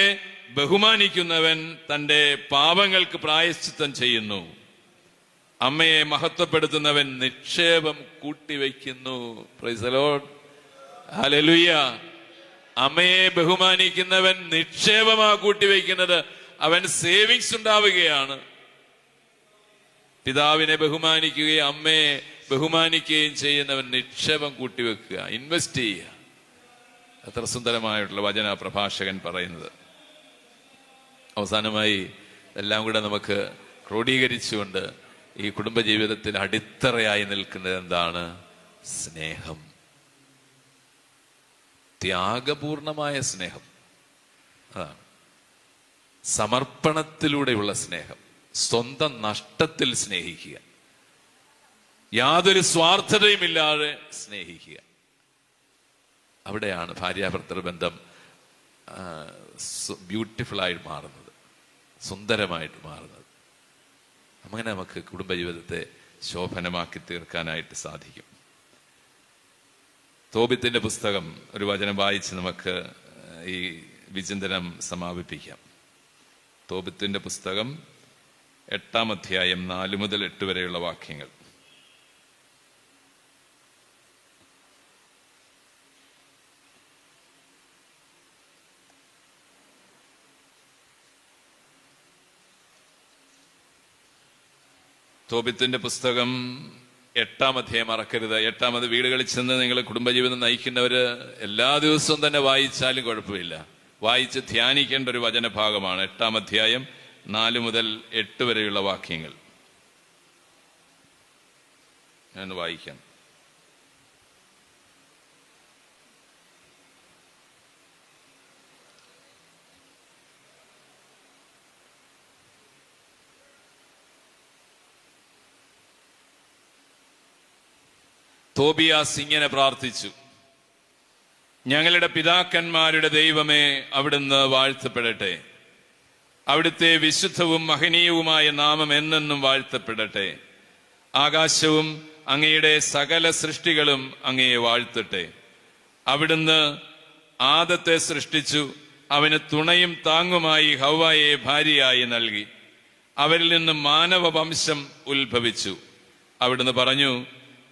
ബഹുമാനിക്കുന്നവൻ തന്റെ പാപങ്ങൾക്ക് പ്രായശ്ചിത്തം ചെയ്യുന്നു, അമ്മയെ മഹത്വപ്പെടുത്തുന്നവൻ നിക്ഷേപം കൂട്ടിവെക്കുന്നു. Praise the lord. ഹല്ലേലൂയ. അമ്മയെ ബഹുമാനിക്കുന്നവൻ നിക്ഷേപമാ കൂട്ടിവെക്കുന്നത്. അവൻ സേവിങ്സ് ഉണ്ടാവുകയാണ്. പിതാവിനെ ബഹുമാനിക്കുകയും അമ്മയെ ബഹുമാനിക്കുകയും ചെയ്യുന്നവൻ നിക്ഷേപം കൂട്ടിവെക്കുക, ഇൻവെസ്റ്റ് ചെയ്യുക. അത്ര സുന്ദരമായിട്ടുള്ള വചന പ്രഭാഷകൻ പറയുന്നത്. അവസാനമായി എല്ലാം കൂടെ നമുക്ക് ക്രോഡീകരിച്ചുകൊണ്ട് ഈ കുടുംബജീവിതത്തിൽ അടിത്തറയായി നിൽക്കുന്നത് എന്താണ്? സ്നേഹം. ത്യാഗപൂർണമായ സ്നേഹം. അതാണ് സമർപ്പണത്തിലൂടെയുള്ള സ്നേഹം. സ്വന്തം നഷ്ടത്തിൽ സ്നേഹിക്കുക, യാതൊരു സ്വാർത്ഥതയുമില്ലാതെ സ്നേഹിക്കുക. അവിടെയാണ് ഭാര്യാഭർത്തൃ ബന്ധം ബ്യൂട്ടിഫുൾ ആയിട്ട് മാറുന്നത്, സുന്ദരമായിട്ട് മാറുന്നത്. അങ്ങനെ നമുക്ക് കുടുംബജീവിതത്തെ ശോഭനമാക്കി തീർക്കാനായിട്ട് സാധിക്കും. തോബിത്തിന്റെ പുസ്തകം ഒരു വചനം വായിച്ച് നമുക്ക് ഈ വിചിന്തനം സമാപിപ്പിക്കാം. തോബിത്തിന്റെ പുസ്തകം 8-ാം അധ്യായം 4 മുതൽ 8 വരെയുള്ള വാക്യങ്ങൾ. തോബിത്തിന്റെ പുസ്തകം 8-ാം അധ്യായം മറക്കരുത്. 8-ാമത് വീടുകളിൽ ചെന്ന് നിങ്ങൾ കുടുംബജീവിതം നയിക്കുന്നവര് എല്ലാ ദിവസവും തന്നെ വായിച്ചാലും കുഴപ്പമില്ല. വായിച്ച് ധ്യാനിക്കേണ്ട ഒരു വചനഭാഗമാണ് 8-ാം അധ്യായം 4 മുതൽ 8 വരെയുള്ള വാക്യങ്ങൾ. ഞാൻ വായിക്കാം. തോബിയാസ് ഇങ്ങനെ പ്രാർത്ഥിച്ചു: ഞങ്ങളുടെ പിതാക്കന്മാരുടെ ദൈവമേ, അവിടുന്ന് വാഴ്ത്തപ്പെടട്ടെ. അവിടുത്തെ വിശുദ്ധവും മഹനീയവുമായ നാമം എന്നെന്നും വാഴ്ത്തപ്പെടട്ടെ. ആകാശവും അങ്ങയുടെ സകല സൃഷ്ടികളും അങ്ങയെ വാഴ്ത്തട്ടെ. അവിടുന്ന് ആദത്തെ സൃഷ്ടിച്ചു. അവന് തുണയും താങ്ങുമായി ഹവ്വായെ ഭാര്യയായി നൽകി. അവരിൽ നിന്ന് മാനവ വംശം ഉത്ഭവിച്ചു. അവിടുന്ന് പറഞ്ഞു: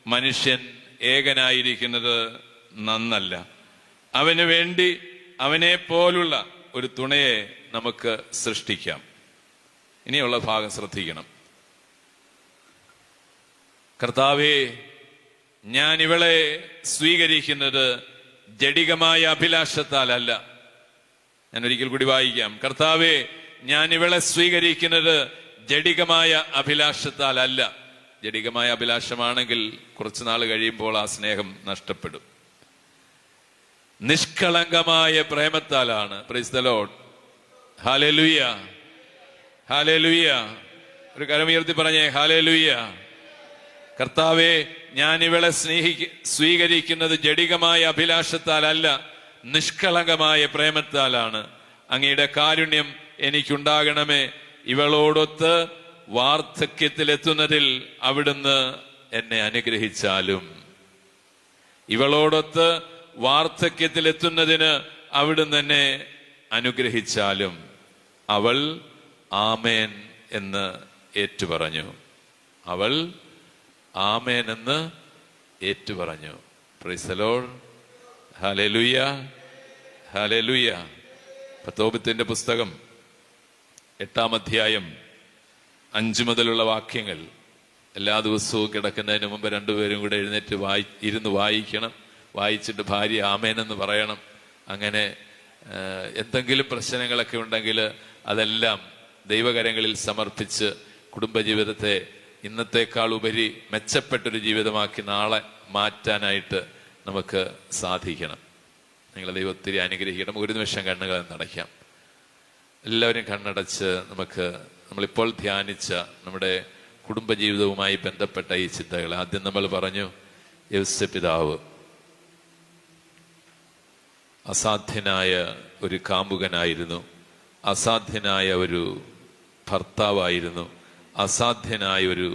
മനുഷ്യൻ ഏകനായിരിക്കുന്നത് നന്നല്ല. അവന് വേണ്ടി അവനെ പോലുള്ള ഒരു തുണയെ നമുക്ക് സൃഷ്ടിക്കാം. ഇനിയുള്ള ഭാഗം ശ്രദ്ധിക്കണം. കർത്താവേ, ഞാൻ ഇവളെ സ്വീകരിക്കുന്നത് ജഡികമായ അഭിലാഷത്താലല്ല. ഞാൻ ഒരിക്കൽ കൂടി വായിക്കാം. കർത്താവേ, ഞാൻ ഇവളെ സ്വീകരിക്കുന്നത് ജഡികമായ അഭിലാഷത്താലല്ല. ജഡികമായ അഭിലാഷമാണെങ്കിൽ കുറച്ചു നാൾ കഴിയുമ്പോൾ ആ സ്നേഹം നഷ്ടപ്പെടും. നിഷ്കളങ്കമായ പ്രേമത്താലാണ്. Praise the lord. ഹല്ലേലൂയ, ഹല്ലേലൂയ. ഒരു കരമുയർത്തി പറഞ്ഞേ ഹല്ലേലൂയ. കർത്താവേ, ഞാൻ ഇവളെ സ്വീകരിക്കുന്നത് ജഡികമായ അഭിലാഷത്താലല്ല, നിഷ്കളങ്കമായ പ്രേമത്താലാണ്. അങ്ങയുടെ കാരുണ്യം എനിക്കുണ്ടാകണമേ. ഇവളോടൊത്ത് വാർദ്ധക്യത്തിലെത്തുന്നതിൽ അവിടുന്ന് എന്നെ അനുഗ്രഹിച്ചാലും. ഇവളോടൊത്ത് വാർദ്ധക്യത്തിലെത്തുന്നതിന് അവിടുന്ന് എന്നെ അനുഗ്രഹിച്ചാലും. അവൾ ആമേൻ എന്ന് ഏറ്റുപറഞ്ഞു. അവൾ ആമേൻ എന്ന് ഏറ്റുപറഞ്ഞു. Praise the lord. ഹല്ലേലൂയ, ഹല്ലേലൂയ. തോബിത്തിന്റെ പുസ്തകം 8-ാം അധ്യായം 5 മുതലുള്ള വാക്യങ്ങൾ എല്ലാ ദിവസവും കിടക്കുന്നതിന് മുമ്പ് രണ്ടുപേരും കൂടെ എഴുന്നേറ്റ് ഇരുന്ന് വായിക്കണം. വായിച്ചിട്ട് ഭാര്യ ആമേനെന്ന് പറയണം. അങ്ങനെ എന്തെങ്കിലും പ്രശ്നങ്ങളൊക്കെ ഉണ്ടെങ്കിൽ അതെല്ലാം ദൈവകരങ്ങളിൽ സമർപ്പിച്ച് കുടുംബജീവിതത്തെ ഇന്നത്തേക്കാൾ ഉപരി മെച്ചപ്പെട്ടൊരു ജീവിതമാക്കി നാളെ മാറ്റാനായിട്ട് നമുക്ക് സാധിക്കണം. നിങ്ങളെ ദൈവം ഒത്തിരി അനുഗ്രഹിക്കണം. നമുക്ക് ഒരു നിമിഷം കണ്ണുകൾ നടക്കാം. എല്ലാവരും കണ്ണടച്ച് നമ്മളിപ്പോൾ ധ്യാനിച്ച നമ്മുടെ കുടുംബജീവിതവുമായി ബന്ധപ്പെട്ട ഈ ചിന്തകൾ. ആദ്യം നമ്മൾ പറഞ്ഞു, യൗസപിതാവ് അസാധ്യനായ ഒരു കാമുകനായിരുന്നു, അസാധ്യനായ ഒരു ഭർത്താവായിരുന്നു, അസാധ്യനായ ഒരു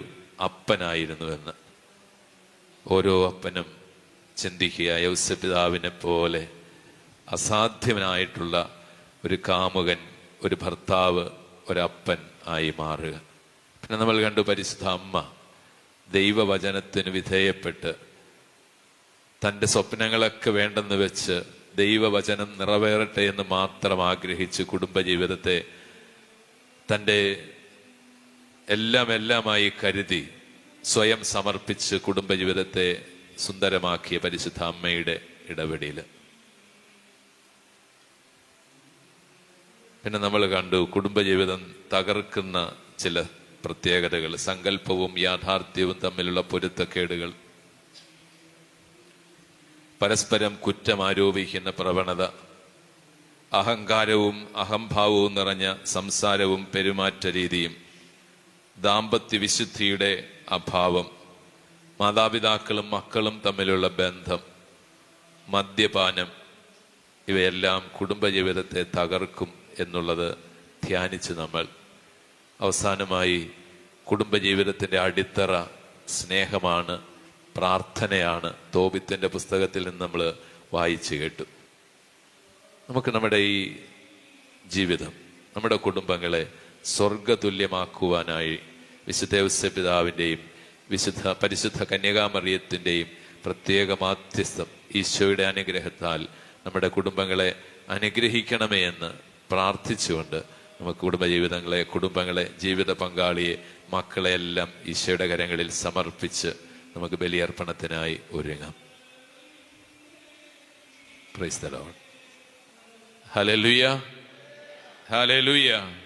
അപ്പനായിരുന്നു എന്ന്. ഓരോ അപ്പനും ചിന്തിക്കുക, യൗസപിതാവിനെ പോലെ അസാധ്യനായിട്ടുള്ള ഒരു കാമുകൻ, ഒരു ഭർത്താവ്, ഒരപ്പൻ ആയി മാറുക. പിന്നെ നമ്മൾ കണ്ടു പരിശുദ്ധ അമ്മ ദൈവവചനത്തിന് വിധേയപ്പെട്ട് തൻ്റെ സ്വപ്നങ്ങളൊക്കെ വേണ്ടെന്ന് വെച്ച് ദൈവവചനം നിറവേറട്ടെ എന്ന് മാത്രം ആഗ്രഹിച്ച് കുടുംബജീവിതത്തെ തൻ്റെ എല്ലാമായി കരുതി സ്വയം സമർപ്പിച്ച് കുടുംബജീവിതത്തെ സുന്ദരമാക്കിയ പരിശുദ്ധ അമ്മയുടെ ഇടപെടൽ. പിന്നെ നമ്മൾ കണ്ടു കുടുംബജീവിതം തകർക്കുന്ന ചില പ്രത്യേകതകൾ, സങ്കല്പവും യാഥാർത്ഥ്യവും തമ്മിലുള്ള പൊരുത്തക്കേടുകൾ, പരസ്പരം കുറ്റം ആരോപിക്കുന്ന പ്രവണത, അഹങ്കാരവും അഹംഭാവവും നിറഞ്ഞ സംസാരവും പെരുമാറ്റ രീതിയും, ദാമ്പത്യ വിശുദ്ധിയുടെ അഭാവം, മാതാപിതാക്കളും മക്കളും തമ്മിലുള്ള ബന്ധം, മദ്യപാനം, ഇവയെല്ലാം കുടുംബജീവിതത്തെ തകർക്കും എന്നുള്ളത് ധ്യാനിച്ച് നമ്മൾ അവസാനമായി കുടുംബജീവിതത്തിന്റെ അടിത്തറ സ്നേഹമാണ്, പ്രാർത്ഥനയാണ്. തോബിത്തിന്റെ പുസ്തകത്തിൽ നിന്ന് നമ്മൾ വായിച്ചു കേട്ടു. നമുക്ക് നമ്മുടെ ഈ ജീവിതം, നമ്മുടെ കുടുംബങ്ങളെ സ്വർഗതുല്യമാക്കുവാനായി വിശുദ്ധ യൗസപിതാവിൻ്റെയും പരിശുദ്ധ കന്യകാമറിയത്തിൻ്റെയും പ്രത്യേക മാധ്യസ്ഥം ഈശോയുടെ അനുഗ്രഹത്താൽ നമ്മുടെ കുടുംബങ്ങളെ അനുഗ്രഹിക്കണമേ എന്ന് പ്രാർത്ഥിച്ചുകൊണ്ട് നമുക്ക് കുടുംബങ്ങളെ, ജീവിത പങ്കാളിയെ, മക്കളെ എല്ലാം ഈശോയുടെ കരങ്ങളിൽ സമർപ്പിച്ച് നമുക്ക് ബലിയർപ്പണത്തിനായി ഒരുങ്ങാം. Praise the lord. ഹല്ലേലൂയ, ഹല്ലേലൂയ.